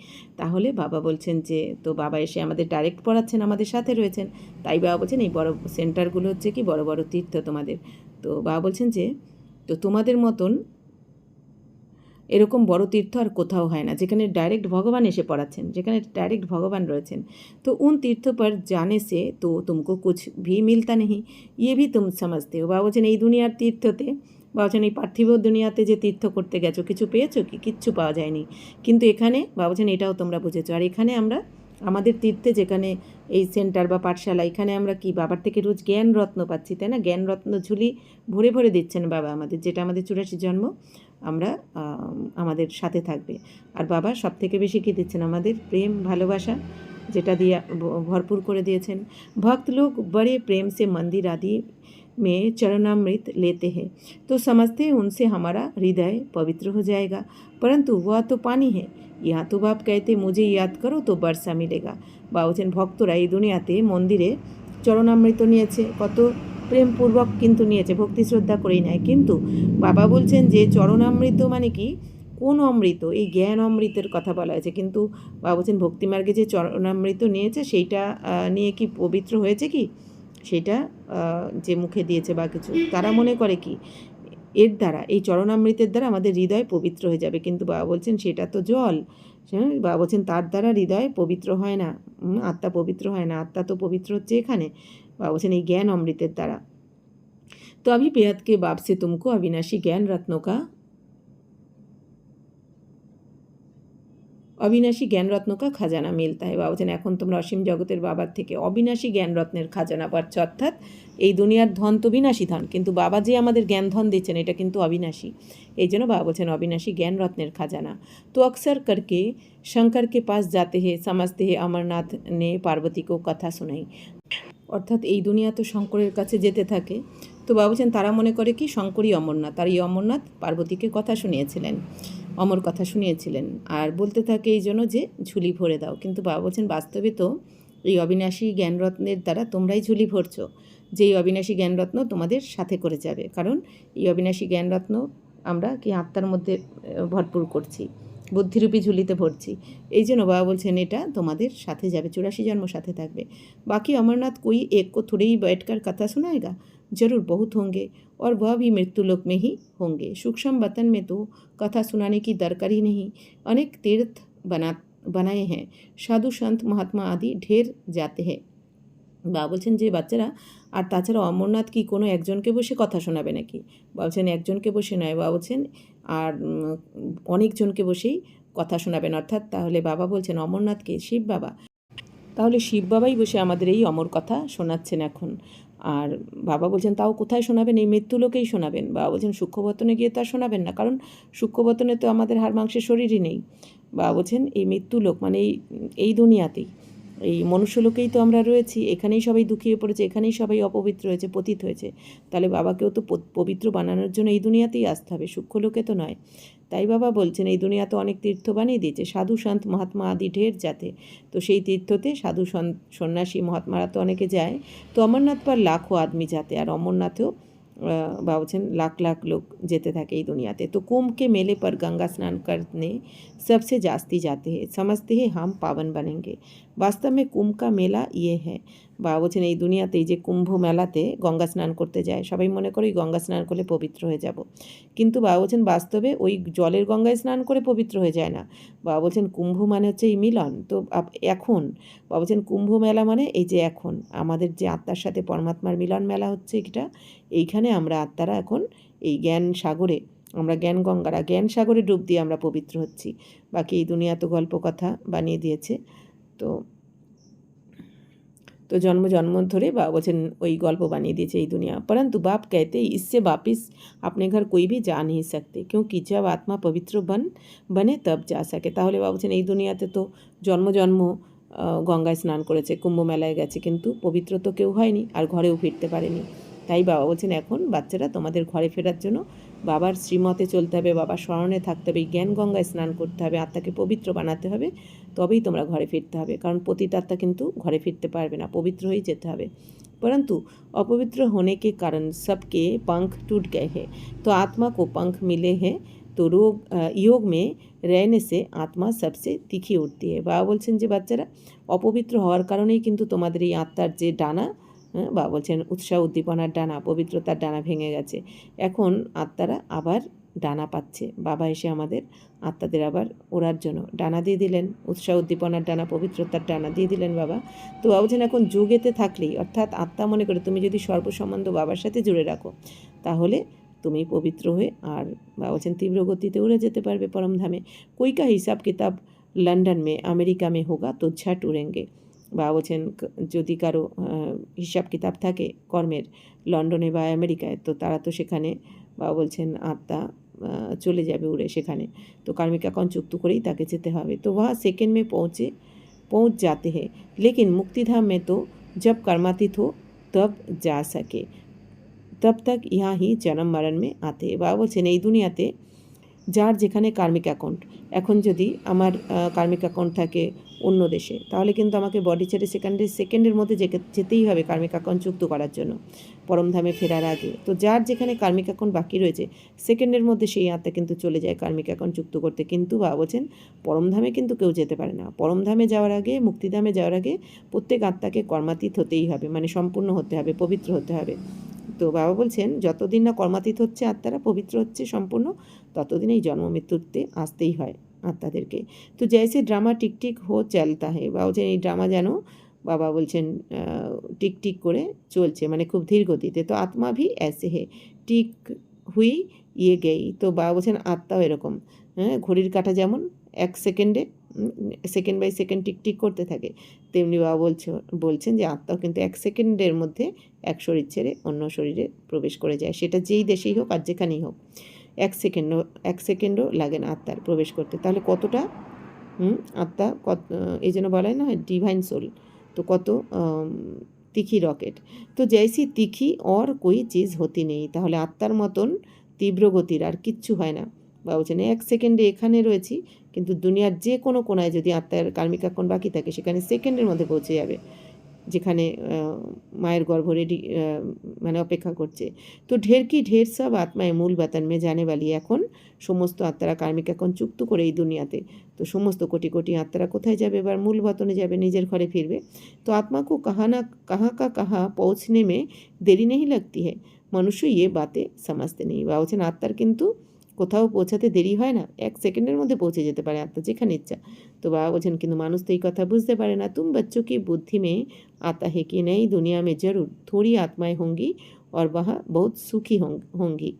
তাহলে বাবা বলছেন যে তো বাবা এসে আমাদের ডাইরেক্ট পড়াচ্ছেন, আমাদের সাথে রয়েছেন, তাই বাবা বলছেন এই বড় সেন্টারগুলো হচ্ছে কি বড় বড় তীর্থ তোমাদের। তো বাবা বলছেন যে তো তোমাদের মতন এরকম বড় তীর্থ আর কোথাও হয় না, যেখানে ডাইরেক্ট ভগবান এসে পড়াচ্ছেন, যেখানে ডাইরেক্ট ভগবান রয়েছেন। তো उन तीर्थ पर जाने से तो तुमको कुछ भी मिलता नहीं, ये भी तुम समझते हो। বাবা বলছেন এই দুনিয়ার তীর্থতে, বাবা বলছেন এই পার্থিব দুনিয়াতে যে তীর্থ করতে গেছো কিছু পেয়েছো কি? কিচ্ছু পাওয়া যায়নি। কিন্তু এখানে বাবা বলছেন এটাও তোমরা বুঝেছো। আর এখানে আমরা আমাদের তীর্থে যেখানে এই সেন্টার বা পাঠশালা, এখানে আমরা কি বাবার থেকে রোজ জ্ঞান রত্ন পাচ্ছি, তাই না? জ্ঞান রত্ন ঝুলি ভরে ভরে দিচ্ছেন বাবা আমাদের, যেটা আমাদের 84 জন্ম আমরা আমাদের সাথে থাকবে। আর বাবা সব থেকে বেশি কী দিচ্ছেন? আমাদের প্রেম ভালোবাসা, যেটা দিয়ে ভরপুর করে দিয়েছেন। ভক্ত লোক बड़े प्रेम से मंदिर आदि में चरणामृत लेते हैं, तो समझते हैं उनसे हमारा हृदय पवित्र हो जाएगा, परंतु वह तो पानी है। यहाँ तो बाप कहते मुझे याद करो तो बरसा मिलेगा। বা বলছেন ভক্তরা এই দুনিয়াতে মন্দিরে চরণামৃত নিয়েছে, কত প্রেমপূর্বক কিন্তু নিয়েছে, ভক্তি শ্রদ্ধা করেই নেয়। কিন্তু বাবা বলছেন যে চরণামৃত মানে কি, কোন অমৃত? এই জ্ঞান অমৃতের কথা বলা হয়েছে। কিন্তু বাবা বলছেন ভক্তিমার্গে যে চরণামৃত নিয়েছে সেইটা নিয়ে কি পবিত্র হয়েছে কি? সেটা যে মুখে দিয়েছে বা কিছু, তারা মনে করে কি এর দ্বারা, এই চরণামৃতের দ্বারা আমাদের হৃদয় পবিত্র হয়ে যাবে। কিন্তু বাবা বলছেন সেটা তো জল। বাবা বলছেন তার দ্বারা হৃদয় পবিত্র হয় না, আত্মা পবিত্র হয় না। আত্মা তো পবিত্র হচ্ছে এখানে, বাবা বলছেন এই জ্ঞান অমৃতের দ্বারা। তো अभी बेहद के बाप से तुमको अविनाशी ज्ञान रत्नों का অবিনাশী জ্ঞান রত্ন কা খাজানা মিলতা হয়। বাবা বলছেন এখন তোমরা অসীম জগতের বাবার থেকে অবিনাশী জ্ঞান রত্নের খাজানা পাচ্ছ। অর্থাৎ এই দুনিয়ার ধন তো বিনাশী ধন, কিন্তু বাবা যে আমাদের জ্ঞান ধন দিচ্ছেন এটা কিন্তু অবিনাশী। এই জন্য বাবা বলছেন অবিনাশী জ্ঞান রত্নের খাজানা। তো অক্সর করকে শঙ্কর কে পাস যাতে হে সমঝতে হে অমরনাথ নে পার্বতী কো কথা শোনাই। অর্থাৎ এই দুনিয়া তো শঙ্করের কাছে যেতে থাকে। তো বাবা বলছেন তারা মনে করে কি শঙ্করই অমরনাথ, আর এই অমরনাথ পার্বতীকে কথা শুনিয়েছিলেন, অমর কথা শুনিয়েছিলেন, আর বলতে থাকে এই জন্য যে ঝুলি ভরে দাও। কিন্তু বাবা বলছেন বাস্তবে তো এই অবিনাশী জ্ঞানরত্নের দ্বারা তোমরাই ঝুলি ভরছো, যে এই অবিনাশী জ্ঞানরত্ন তোমাদের সাথে করে যাবে। কারণ এই অবিনাশী জ্ঞানরত্ন আমরা কি আত্মার মধ্যে ভরপুর করছি, বুদ্ধিরূপী ঝুলিতে ভরছি। এই জন্য বাবা বলছেন এটা তোমাদের সাথে যাবে, 84 জন্ম সাথে থাকবে। बाकी अमरनाथ कोई एक को थोड़े ही बैठकर कथा सुनाएगा, जरूर बहुत होंगे और वह भी मृत्यु लोक में ही होंगे। सूक्ष्म वतन में तो कथा सुनाने की दरकार ही नहीं, अनेक तीर्थ बनाए हैं, साधु संत महात्मा आदि ढेर जाते हैं। বাবা বলছেন যে বাচ্চারা, আর তাছাড়া অমরনাথ কি কোনো একজনকে বসে কথা শোনাবে নাকি? বলছেন একজনকে বসে নয়, বাবা বলছেন আর অনেকজনকে বসেই কথা শোনাবেন। অর্থাৎ তাহলে বাবা বলছেন অমরনাথকে শিব বাবা, তাহলে শিব বাবাই বসে আমাদের এই অমর কথা শোনাচ্ছেন এখন। আর বাবা বলছেন তাও কোথায় শোনাবেন? এই মৃত্যুলোকেই শোনাবেন। বাবা বলছেন সূক্ষ্মবতনে গিয়ে তো আর শোনাবেন না, কারণ সূক্ষ্মবতনে তো আমাদের হাড় মাংসের শরীরই নেই। বাবা বলছেন এই মৃত্যুলোক মানে এই দুনিয়াতেই এই মনুষ্যলোকেই তো আমরা রয়েছি, এখানেই সবাই দুঃখী হয়ে পড়েছে, এখানেই সবাই অপবিত্র হয়েছে, পতিত হয়েছে। তাহলে বাবাকেও তো পবিত্র বানানোর জন্য এই দুনিয়াতেই আসতে হবে, সূক্ষ্মলোকে তো নয়। তাই বাবা বলছেন এই দুনিয়া তো অনেক তীর্থ বানিয়ে দিয়েছে, সাধু সন্ত মহাত্মা আদি ঢের যাতে। তো সেই তীর্থতে সাধু সন্ন্যাসী মহাত্মারা তো অনেকে যায়। তো অমরনাথ পর লাখো আদমি যাতে, আর অমরনাথেও বা বলছেন লাখ লাখ লোক যেতে থাকে এই দুনিয়াতে। তো কুম্ভ के मेले पर गंगा स्नान करने सबसे जास्ती जाते हैं, समझते हैं हम पावन बनेंगे। वास्तव में कुंभ का मेला ये है। বা বলছেন এই দুনিয়াতে এই যে কুম্ভ মেলাতে গঙ্গা স্নান করতে যায়, সবাই মনে করে ওই গঙ্গা স্নান করলে পবিত্র হয়ে যাব, কিন্তু বাবা বলছেন বাস্তবে ওই জলের গঙ্গায় স্নান করে পবিত্র হয়ে যায় না। বাবা বলছেন কুম্ভ মানে হচ্ছে এই মিলন। তো এখন বাবা বলছেন কুম্ভ মেলা মানে এই যে এখন আমাদের যে আত্মার সাথে পরমাত্মার মিলন মেলা হচ্ছে, এটা এইখানে আমরা আত্মারা এখন এই জ্ঞান সাগরে, আমরা জ্ঞান গঙ্গারা জ্ঞান সাগরে ডুব দিয়ে আমরা পবিত্র হচ্ছি। বাকি এই দুনিয়া তো গল্প কথা বানিয়ে দিয়েছে। তো तो जन्म जन्मांतरे बाबा वचन वही गल्प बनिए दिए ये दुनिया। परंतु बाप कहते इससे वापिस अपने घर कोई भी जा नहीं सकते, क्योंकि जब आत्मा पवित्र बने तब जा सके। ताहले बाबा वचन এই দুনিয়াতে তো জন্ম জন্ম গঙ্গায় স্নান করেছে, কুম্ভ মেলায় গেছে, কিন্তু পবিত্র তো কেউ হয়নি, আর ঘরেও ফিরতে পারেনি। তাই বাবা বলছেন এখন বাচ্চারা তোমাদের ঘরে ফেরার জন্য বাবার শ্রীমতে চলতে হবে, বাবার স্মরণে থাকতে হবে, জ্ঞান গঙ্গায় স্নান করতে হবে, আত্মাকে পবিত্র বানাতে হবে, তবেই তোমরা ঘরে ফিরতে হবে। কারণ পতিত আত্মা কিন্তু ঘরে ফিরতে পারবে না, পবিত্র হয়েই যেতে হবে। परंतु अपवित्र होने के कारण सबके पंख टूट गए हैं, तो आत्मा को पंख मिले हैं। तो योग में रहने से आत्मा सबसे तीखी उठती है। बाबा बोलছেন যে বাচ্চারা অপবিত্র হওয়ার কারণেই কিন্তু তোমাদের এই আত্মার যে ডানা, বাবা বলছেন উৎসাহ উদ্দীপনার ডানা, পবিত্রতার ডানা ভেঙে গেছে, এখন আত্মারা আবার ডানা পাচ্ছে। বাবা এসে আমাদের আত্মাদের আবার ওড়ার জন্য ডানা দিয়ে দিলেন, উৎসাহ উদ্দীপনার ডানা, পবিত্রতার ডানা দিয়ে দিলেন বাবা। তো বাবা বলছেন এখন যোগেতে থাকলেই, অর্থাৎ আত্মা মনে করে তুমি যদি সর্বসম্বন্ধ বাবার সাথে জুড়ে রাখো, তাহলে তুমি পবিত্র হয়ে আর বাবা বলছেন তীব্র গতিতে উড়ে যেতে পারবে পরমধামে। कोई का हिसाब किताब लंदन में अमेरिका में होगा तो झट उड़ेंगे। বাবা বলছেন যদি কারো হিসাব কিতাব থাকে কর্মের লন্ডনে বা আমেরিকায়, তো তারা তো সেখানে বাবা বলছেন আত্মা চলে যাবে উড়ে সেখানে। তো কার্মিক অ্যাকাউন্ট চুক্ত করেই তাকে যেতে হবে। তো वह सेकंड में पहुंच जाते हैं, लेकिन मुक्तिधाम में तो जब कर्मातीत हो तब जा सके, तब तक यहाँ ही जन्म मरण में आते हैं। বাবা বলছেন এই দুনিয়াতে যার যেখানে কার্মিক অ্যাকাউন্ট, এখন যদি আমার কার্মিক অ্যাকাউন্ট থাকে অন্য দেশে, তাহলে কিন্তু আমাকে বডি ছেড়ে সেকেন্ডের মধ্যে যেতেই হবে কার্মিক অ্যাকাউন্ট চুক্ত করার জন্য পরমধামে ফেরার আগে। তো যার যেখানে কার্মিক অ্যাকাউন্ট বাকি রয়েছে সেকেন্ডের মধ্যে সেই আত্মা কিন্তু চলে যায় কার্মিক অ্যাকাউন্ট চুক্ত করতে। কিন্তু বাবা বলছেন পরমধামে কিন্তু কেউ যেতে পারে না। পরমধামে যাওয়ার আগে, মুক্তিধামে যাওয়ার আগে প্রত্যেক আত্মাকে কর্মাতীত হতেই হবে, মানে সম্পূর্ণ হতে হবে, পবিত্র হতে হবে। তো বাবা বলছেন যতদিন না কর্মাতীত হচ্ছে আত্মারা, পবিত্র হচ্ছে সম্পূর্ণ, ততদিন এই জন্ম মৃত্যুতে আসতেই হয় আত্মাদেরকে। তো জैसे ড্রামা টিকটিক হো চলতা হে, বাবা বলছেন এই ড্রামা যেন বাবা বলছেন টিকটিক করে চলছে, মানে খুব ধীর গতিতে। তো আত্মা ভি ऐसे है, টিক হুই ইয়ে গেই। তো বাবা বলছেন আত্মাও এরকম, হ্যাঁ, ঘড়ির কাঁটা যেমন এক সেকেন্ডে সেকেন্ড বাই সেকেন্ড টিকটিক করতে থাকে, তেমনি বাবা বলছেন যে আত্মাও কিন্তু এক সেকেন্ডের মধ্যে এক শরীর ছেড়ে অন্য শরীরে প্রবেশ করে যায়, সেটা যেই দেশেই হোক আর যেখানেই হোক। এক সেকেন্ডও লাগে না আত্মার প্রবেশ করতে। তাহলে কতটা আত্মা কত, এই জন্য বলা হয় না ডিভাইন সোল, তো কত তিখি রকেট। তো জैसी তিখি और कोई चीज़ होती नहीं, তাহলে আত্মার মতন তীব্র গতির আর কিচ্ছু হয় না। বা বলছেন এক সেকেন্ডে এখানে রয়েছি, কিন্তু দুনিয়ার যে কোনো কোনায় যদি আত্মার কার্মিক অ্যাকাউন্ট বাকি থাকে সেখানে সেকেন্ডের মধ্যে পৌঁছে যাবে, যেখানে মায়ের গর্ভ রেডি মানে অপেক্ষা করছে। তো ঢের কি ঢের সব আত্মায় মূল বাতান মে জানে বালি, এখন সমস্ত আত্মারা কার্মিক অ্যাকাউন্ট চুক্ত করে এই দুনিয়াতে, তো সমস্ত কোটি কোটি আত্মারা কোথায় যাবে, এবার মূল বতনে যাবে, নিজের ঘরে ফিরবে। তো আত্মা কো কাহা না কাহা কা কাহা পৌঁছনে মে দেরি নেই লাগতি হ্যাঁ, মানুষ ইয়ে বাতে সমাজতে নেই। বা বলছেন আত্মার কিন্তু কোথাও পৌঁছাতে দেরি হয় না, এক সেকেন্ডের মধ্যে পৌঁছে যেতে পারে আত্মা যেখানে ইচ্ছা। তো বাবা বলছেন কিন্তু মানুষ তো এই কথা বুঝতে পারে না। तुम बच्चों की बुद्धि में आता है कि नई दुनिया में जरूर थोड़ी आत्माएं होंगी और वहाँ बहुत सुखी होंगी।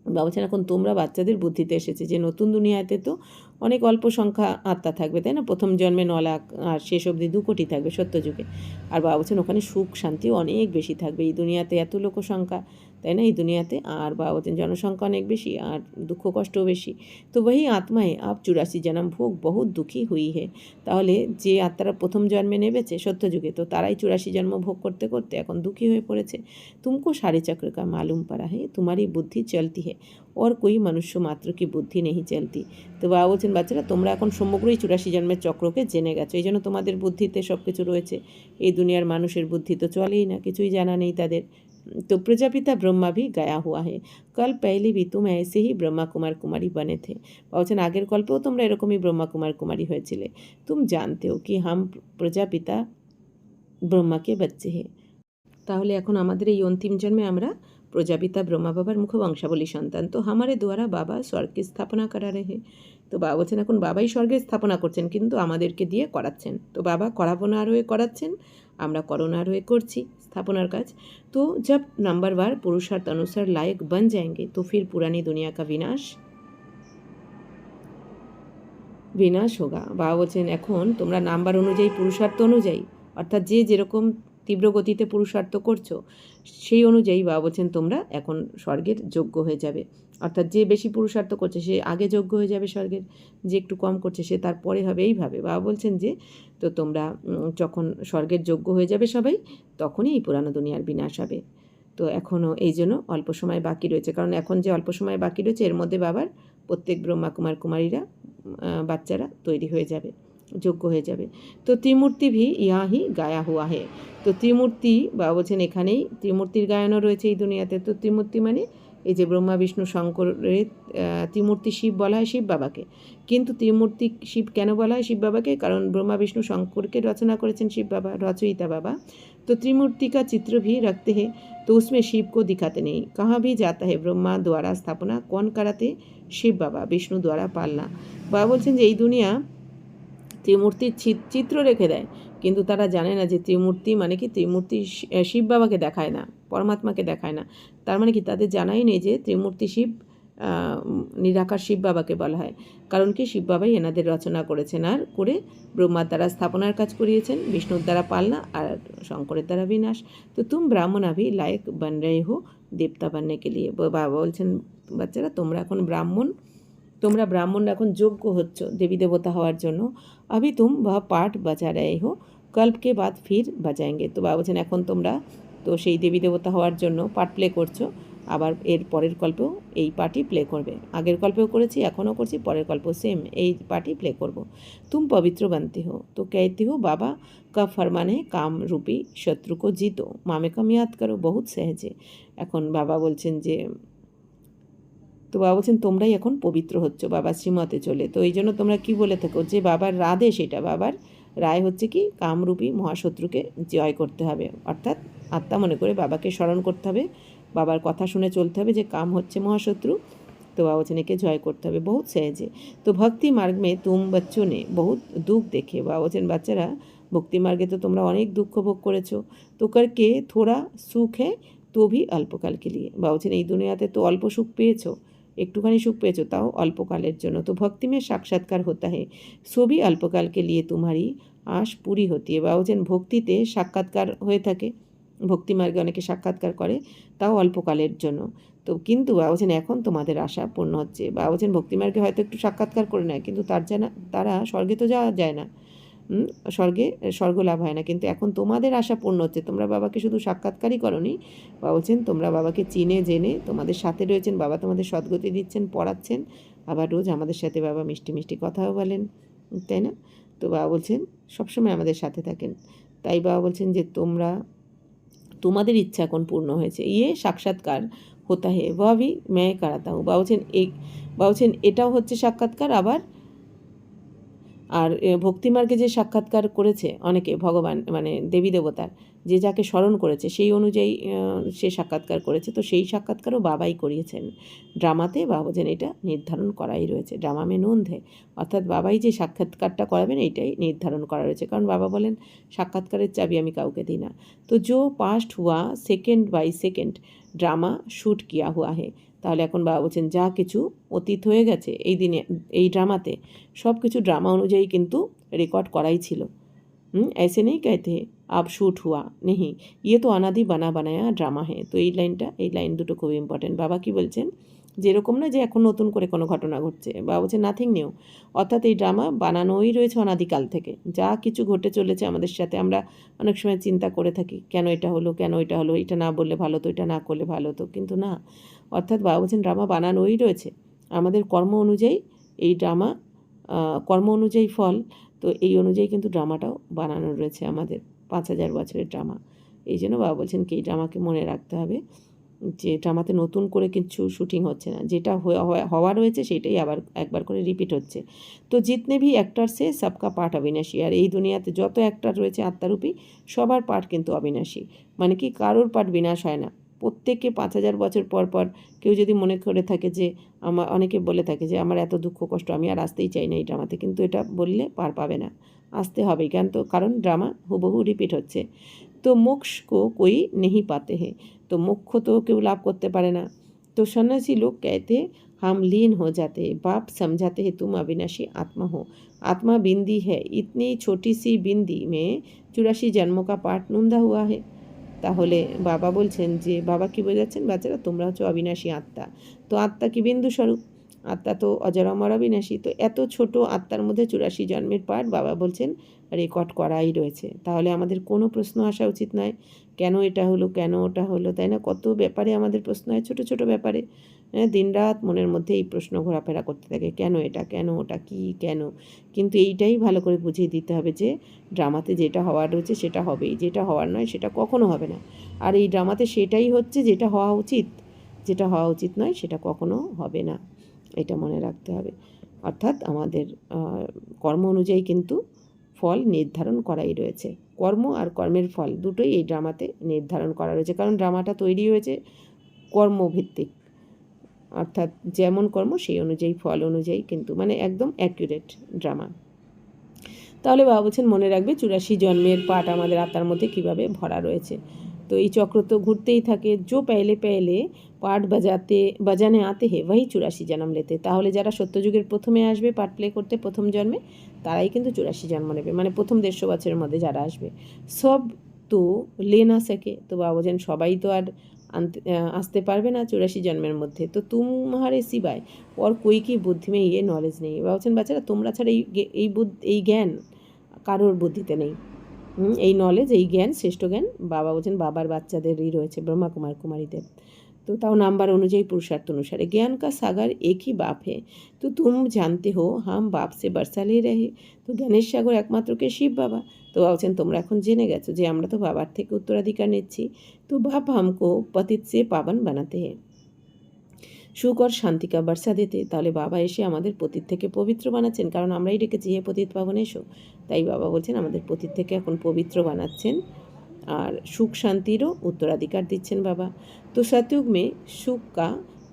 বাবা বলছেন এখন তোমরা বাচ্চাদের বুদ্ধিতে এসেছে যে নতুন দুনিয়াতে তো অনেক অল্প সংখ্যা আত্মা থাকবে, তাই না? প্রথম জন্মে 9 লাখ আর শেষ অবধি 2 কোটি থাকবে সত্যযুগে। আর বাবা বলছেন ওখানে সুখ শান্তিও অনেক বেশি থাকবে। এই দুনিয়াতে এত লোক সংখ্যা, তাই না? এই দুনিয়াতে আর বাবা বলছেন জনসংখ্যা অনেক বেশি আর দুঃখ কষ্টও বেশি। তো वही आत्माएं अब 84 जन्म भोग बहुत दुखी हुई है। তাহলে যে আত্মারা প্রথম জন্মে নেমেছে সত্যযুগে, তো তারাই 84 জন্ম ভোগ করতে করতে এখন দুঃখী হয়ে পড়েছে। तुमको सारे चक्र का मालूम पड़ा है, तुम्हारी बुद्धि चलती है और कोई मनुष्य मात्र की बुद्धि नहीं चलती। তো বাবা বলছেন বাচ্চারা তোমরা এখন সমগ্রই 84 জন্মের চক্রকে জেনে গেছো, এই জন্য তোমাদের বুদ্ধিতে সব কিছু রয়েছে। এই দুনিয়ার মানুষের বুদ্ধি তো চলেই না, কিছুই জানা নেই তাদের। तो प्रजापिता ब्रह्मा भी गया हुआ है, कल पहले भी तुम ऐसे ही ब्रह्मा कुमार कुमारी बने थे। বলছেন আগের কল্পেও তোমরা এরকমই ব্রহ্মা কুমার কুমারী হয়েছিলে। तुम जानते हो कि हम प्रजापिता ब्रह्मा के बच्चे हैं। তাহলে এখন আমাদের এই অন্তিম জন্মে আমরা প্রজাপিতা ব্রহ্মা বাবার মুখবংশাবলী সন্তান। তো হামারে দ্বারা বাবা স্বর্গে স্থাপনা করা রেহে। তো বাবা বলছেন এখন বাবাই স্বর্গে স্থাপনা করছেন, কিন্তু আমাদেরকে দিয়ে করাচ্ছেন। তো বাবা করাপনার হয়ে করাচ্ছেন, আমরা করোনার হয়ে করছি স্থাপনার কাজ। তো जब नंबरवार पुरुषार्थ अनुसार लायक बन जाएंगे तो फिर पुरानी दुनिया का বিনাশ হোগা। বাবা বলছেন এখন তোমরা নাম্বার অনুযায়ী পুরুষার্থ অনুযায়ী, অর্থাৎ যে যেরকম তীব্র গতিতে পুরুষার্থ করছো সেই অনুযায়ী বাবা বলছেন তোমরা এখন স্বর্গের যোগ্য হয়ে যাবে। অর্থাৎ যে বেশি পুরুষার্থ করছে সে আগে যোগ্য হয়ে যাবে স্বর্গের, যে একটু কম করছে সে তারপরে হবে, এইভাবে বাবা বলছেন যে তো তোমরা যখন স্বর্গের যোগ্য হয়ে যাবে সবাই, তখনই এই পুরানো দুনিয়ার বিনাশ হবে। তো এখনও এই জন্য অল্প সময় বাকি রয়েছে, কারণ এখন যে অল্প সময় বাকি রয়েছে এর মধ্যে বাবার প্রত্যেক ব্রহ্মা কুমার কুমারীরা বাচ্চারা তৈরি হয়ে যাবে, যোগ্য হয়ে যাবে। তো ত্রিমূর্তি ভি ইহা হি গায়া হুয়া হে। তো ত্রিমূর্তি বাবা বলছেন এখানেই ত্রিমূর্তির গায়নও রয়েছে এই দুনিয়াতে। তো ত্রিমূর্তি মানে এই যে ব্রহ্মা বিষ্ণু শঙ্করের ত্রিমূর্তি শিব বলা হয় শিব বাবাকে। কিন্তু ত্রিমূর্তি শিব কেন বলা হয় শিব বাবাকে? কারণ ব্রহ্মা বিষ্ণু শঙ্করকে রচনা করেছেন শিব বাবা, রচয়িতা বাবা। तो त्रिमूर्ति का चित्र भी रखते हैं, तो उसमें शिव को दिखाते नहीं। कहाँ भी जाता है ब्रह्मा द्वारा स्थापना कौन कराते? शिव बाबा, विष्णु द्वारा पालना। বাবা বলছেন যে এই দুনিয়া ত্রিমূর্তির চিত্র রেখে দেয়, কিন্তু তারা জানে না যে ত্রিমূর্তি মানে কি। ত্রিমূর্তি শিব বাবাকে দেখায় না, পরমাত্মাকে দেখায় না। তার মানে কি তাদের জানাই নেই যে ত্রিমূর্তি শিব নিরাকার শিব বাবাকে বলা হয়। কারণ কি শিব বাবাই এনাদের রচনা করেছেন আর করে ব্রহ্মার দ্বারা স্থাপনার কাজ করিয়েছেন, বিষ্ণুর দ্বারা পালনা আর শঙ্করের দ্বারা বিনাশ। তো তুম ব্রাহ্মণ আভি লায়ক বন রহে হো দেবতা বাননে কে লিয়ে। বাবা বলছেন বাচ্চারা তোমরা এখন ব্রাহ্মণ এখন যোগ্য হচ্ছ দেবী দেবতা হওয়ার জন্য। अभी तुम वह पाठ बजा रहे हो, कल्प के बाद फिर बजाएंगे। তো বাবা বলছেন এখন তোমরা তো সেই দেবী দেবতা হওয়ার জন্য পাঠ প্লে করছো, আবার এর পরের কল্পেও এই পার্টি প্লে করবে। আগের কল্পেও করেছি, এখনও করছি, পরের কল্পেও সেম এই পার্টি প্লে করব। तुम पवित्र बनते हो तो कहते हो बाबा का फरमान है काम रूपी शत्रु को जीतो, मामे कम याद करो बहुत सहजे। এখন বাবা বলছেন যে তো বাবা বলছেন তোমরাই এখন পবিত্র হচ্ছ বাবার শ্রীমতে চলে। তো এই জন্য তোমরা কি বলে থাকো যে বাবার রাধে, সেটা বাবার রায় হচ্ছে কি কামরূপী মহাশত্রুকে জয় করতে হবে। অর্থাৎ আত্মা মনে করে বাবাকে স্মরণ করতে হবে, বাবার কথা শুনে চলতে হবে যে কাম হচ্ছে মহাশত্রু। তো বাবা বলছেন একে জয় করতে হবে বহুত সহজে। তো ভক্তি মার্গ মে তুম বচ্চো নে বহুত দুঃখ দেখে। বাবা বলছেন বাচ্চারা ভক্তি মার্গে তো তোমরা অনেক দুঃখ ভোগ করেছো। তো করকে থোড়া সুখ হ্যাঁ তো ভি অল্পকাল কে লিয়ে। বাবা বলছেন এই দুনিয়াতে তো অল্প সুখ পেয়েছো, একটুখানি সুখ পেয়েছো, তাও অল্পকালের জন্য। তো ভক্তি মে সাক্ষাৎকার হতা है, সবই অল্পকাল के लिए तुम्हारी आश पूरी होती है। বাবা বলছেন ভক্তিতে সাক্ষাৎকার হয়ে থাকে, ভক্তি মার্গে অনেকে সাক্ষাৎকার করে, তাও অল্পকালের জন্য। তো কিন্তু বাবা বলছেন এখন তোমাদের আশা পূর্ণ হচ্ছে। বাবা বলছেন ভক্তি মার্গে হয়তো একটু সাক্ষাৎকার করে নেয়, কিন্তু তারা স্বর্গে তো যাওয়া যায় না, স্বর্গ লাভ হয় না। কিন্তু এখন তোমাদের আশা পূর্ণ হচ্ছে, তোমরা বাবাকে শুধু সাক্ষাৎকারই করনি, বাবা বলছেন তোমরা বাবাকে চিনে জেনে তোমাদের সাথে রয়েছেন, বাবা তোমাদের সদ্গতি দিচ্ছেন, পড়াচ্ছেন, আবার রোজ আমাদের সাথে বাবা মিষ্টি মিষ্টি কথাও বলেন, তাই না? তো বাবা বলছেন সবসময় আমাদের সাথে থাকেন। তাই বাবা বলছেন যে তোমাদের ইচ্ছা এখন পূর্ণ হয়েছে। ইয়ে সাক্ষাৎকার হতা হে ওয়া ভি मैं कराता हूँ। বাবা বলছেন এটাও হচ্ছে সাক্ষাৎকার। আবার আর ভক্তিমার্গে যে সাক্ষাৎকার করেছে অনেকে ভগবান মানে দেবী দেবতার, যে যাকে স্মরণ করেছে সেই অনুযায়ী সে সাক্ষাৎকার করেছে, তো সেই সাক্ষাৎকারও বাবাই করিয়েছেন। ড্রামাতে বাবা বলছেন এটা নির্ধারণ করাই রয়েছে, ড্রামা মে নোন্ধ অর্থাৎ বাবাই যে সাক্ষাৎকারটা করাবেন এইটাই নির্ধারণ করা রয়েছে, কারণ বাবা বলেন সাক্ষাৎকারের চাবি আমি কাউকে দিই না। তো জো পাস্ট হুয়া second by second drama shoot কিয়া হুয়া হে, তাহলে এখন বাবা বলছেন যা কিছু অতীত হয়ে গেছে এই দিনে এই ড্রামাতে সব কিছু ড্রামা অনুযায়ী কিন্তু রেকর্ড করাই ছিল। ऐसे नहीं कहते अब शूट हुआ नहीं, ये तो अनादि बना बनाया ড্রামা হ্যাঁ। তো এই লাইন দুটো খুব ইম্পর্টেন্ট। বাবা কি বলছেন, যেরকম না যে এখন নতুন করে কোনো ঘটনা ঘটছে, বাবা বলছেন নাথিং নিউ, অর্থাৎ এই ড্রামা বানানোই রয়েছে অনাদিকাল থেকে। যা কিছু ঘটে চলেছে আমাদের সাথে আমরা অনেক সময় চিন্তা করে থাকি কেন এটা হলো, কেন এটা হলো, এটা না বললে ভালো তো, এটা না করলে ভালো তো, কিন্তু না, অর্থাৎ বাবা বলছেন ড্রামা বানানোই রয়েছে আমাদের কর্ম অনুযায়ী। এই ড্রামা কর্ম অনুযায়ী ফল, তো এই অনুযায়ী কিন্তু ড্রামাটাও বানানো রয়েছে আমাদের 5000 বছরের ড্রামা। এই জন্য বাবা বলছেন কি এই ড্রামাকে মনে রাখতে হবে যে ড্রামাতে নতুন করে কিছু শুটিং হচ্ছে না, যেটা হওয়া রয়েছে সেটাই আবার একবার করে রিপিট হচ্ছে। তো জিতনে ভি অ্যাক্টর সে সবকা পার্ট অবিনাশী, আর এই দুনিয়াতে যত অ্যাক্টর রয়েছে আত্মারূপী সবার পার্ট কিন্তু অবিনাশী, মানে কি কারোর পার্ট বিনাশ হয় না। প্রত্যেককে 5000 বছর পর পর কেউ যদি মনে করে থাকে যে অনেকে বলে থাকে যে আমার এত দুঃখ কষ্ট আমি আর আসতেই চাই না এই ড্রামাতে, কিন্তু এটা বললে পার পাবে না, আসতে হবে, কারণ ড্রামা হুবহু রিপিট হচ্ছে। তো মোক্ষ কো কোই নেহি পাতে হে, তো মোক্ষ তো কেউ লাভ করতে পারে না। তো সন্ন্যাসী লোক कहते हम लीन हो जाते, बाप समझाते हैं तुम अविनाशी आत्मा हो, आत्मा बिंदी है, इतनी छोटी सी बिंदी में 84 जन्मों का पाठ नुंदा हुआ है। তাহলে বাবা বলছেন যে বাবা কি বোঝাচ্ছেন, বাচ্চারা তোমরা হচ্ছে অবিনাশী আত্মা, তো আত্মা কি বিন্দু স্বরূপ, আত্মা তো অজরামর অবিনাশী, তো এত ছোট আত্মার মধ্যে 84 জন্মের পাঠ বাবা বলছেন রেকর্ড করাই রয়েছে। তাহলে আমাদের কোনো প্রশ্ন আসা উচিত নয় কেন এটা হলো, কেন ওটা হলো, তাই না? কত ব্যাপারে আমাদের প্রশ্ন হয়, ছোটো ছোটো ব্যাপারে, হ্যাঁ, দিনরাত মনের মধ্যে এই প্রশ্ন ঘোরাফেরা করতে থাকে, কেন এটা, কেন ওটা, কী কেন। কিন্তু এইটাই ভালো করে বুঝিয়ে দিতে হবে যে ড্রামাতে যেটা হওয়ার রয়েছে সেটা হবেই, যেটা হওয়ার নয় সেটা কখনো হবে না। আর এই ড্রামাতে সেটাই হচ্ছে যেটা হওয়া উচিত, যেটা হওয়া উচিত নয় সেটা কখনো হবে না, এটা মনে রাখতে হবে। অর্থাৎ আমাদের কর্ম অনুযায়ী কিন্তু ফল নির্ধারণ করাই রয়েছে, কর্ম আর কর্মের ফল দুটোই এই ড্রামাতে নির্ধারণ করা রয়েছে, কারণ ড্রামাটা তৈরি হয়েছে কর্মভিত্তিক, অর্থাৎ যেমন কর্ম সেই অনুযায়ী ফল অনুযায়ী কিন্তু, মানে একদম অ্যাকুরেট ড্রামা। তাহলে বাবা বলছেন মনে রাখবে 84 জন্মের পাঠ আমাদের আত্মার মধ্যে কীভাবে ভরা রয়েছে। তো এই চক্র তো ঘুরতেই থাকে, জো পেলে পেলে পাঠ বাজানে আতে হে ওয়াহি 84 জন্ম লেতে, তাহলে যারা সত্যযুগের প্রথমে আসবে পাঠ প্লে করতে প্রথম জন্মে তারাই কিন্তু 84 জন্ম নেবে, মানে প্রথম 150 বছরের মধ্যে যারা আসবে। সব তো লে না সকে, তো বাবা বলছেন সবাই তো আর আসতে পারবে না 84 জন্মের মধ্যে। তো তুমহারে সিবায় और कोई की बुद्धि में ये नॉलेज नहीं, বাবা বলছেন বাচ্চারা তোমরা ছাড়া এই জ্ঞান কারোর বুদ্ধিতে নেই। এই নলেজ, এই জ্ঞান, শ্রেষ্ঠ জ্ঞান বাবা বলছেন বাবার বাচ্চাদেরই রয়েছে, ব্রহ্মা কুমার কুমারীদের। तो তাও নাম্বার অনুযায়ী पुरुषार्थ अनुसार ज्ञान का सागर एक ही बाप है, तो तुम जानते हो हम बाप से बरसा ले रहे, তো জ্ঞানের সাগর একমাত্র কে শিব বাবা। তো বলছেন তোমরা এখন জেনে গেছো যে আমরা তো বাবার থেকে উত্তরাধিকার নিচ্ছি, তো বাপ हमको पतित से पावन बनाते हैं, সুখ আর শান্তিকা বর্ষা দিতে, তাহলে বাবা এসে আমাদের পতিত থেকে পবিত্র বানাচ্ছেন, কারণ আমরাই ডেকেছি হে পতিত পাবন এসো, তাই বাবা বলছেন আমাদের পতিত থেকে এখন পবিত্র বানাচ্ছেন আর সুখ শান্তিরও উত্তরাধিকার দিচ্ছেন বাবা। তো सतयुग में सुख का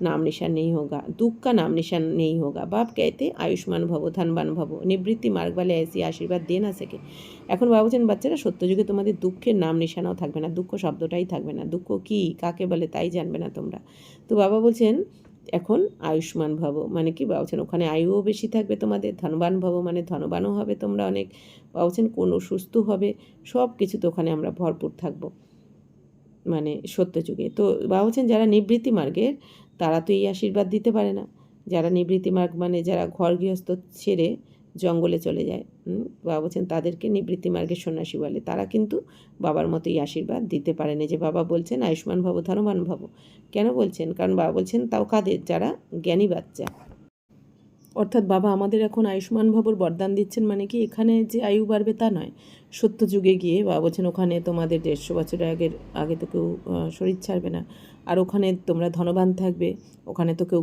नाम निशान नहीं होगा, दुख का नाम निशान नहीं होगा, बाप कहते आयुष्मान भवो धनवान भवो, निवृत्ति मार्ग वाले ऐसी आशीर्वाद दे ना सके। এখন বাবা বলছেন বাচ্চারা সত্যযুগে তোমাদের দুঃখের নাম নিশানাও থাকবে না, দুঃখ শব্দটাই থাকবে না, দুঃখ কী কাকে বলে তাই জানবে না তোমরা। তো বাবা বলছেন এখন আয়ুষ্মান ভব, মানে কি বাবা বলছেন ওখানে আয়ুও বেশি থাকবে তোমাদের, ধনবান ভব মানে ধনবানও হবে তোমরা অনেক, বাবা বলছেন কোনো সুস্থ হবে, সব কিছু তো ওখানে আমরা ভরপুর থাকব, মানে সত্যযুগে। তো বাবা বলছেন যারা নিবৃত্তি মার্গের তারা তো এই আশীর্বাদ দিতে পারে না, যারা নিবৃত্তি মার্গ মানে যারা ঘর গৃহস্থ ছেড়ে জঙ্গলে চলে যায়, বাবা বলছেন তাদেরকে নিবৃত্তি মার্গের সন্ন্যাসী বলে, তারা কিন্তু বাবার মতো এই আশীর্বাদ দিতে পারেনি যে বাবা বলছেন আয়ুষ্মান ভব ধনবান ভব। কেন বলছেন? কারণ বাবা বলছেন তাও কাদের, যারা জ্ঞানী বাচ্চা, অর্থাৎ বাবা আমাদের এখন আয়ুষ্মান ভবর বরদান দিচ্ছেন, মানে কি এখানে যে আয়ু বাড়বে তা নয়, সত্যযুগে গিয়ে বাবা বলছেন ওখানে তোমাদের 150 বছরের আগে তো কেউ শরীর ছাড়বে না, আর ওখানে তোমরা ধনবান থাকবে, ওখানে তো কেউ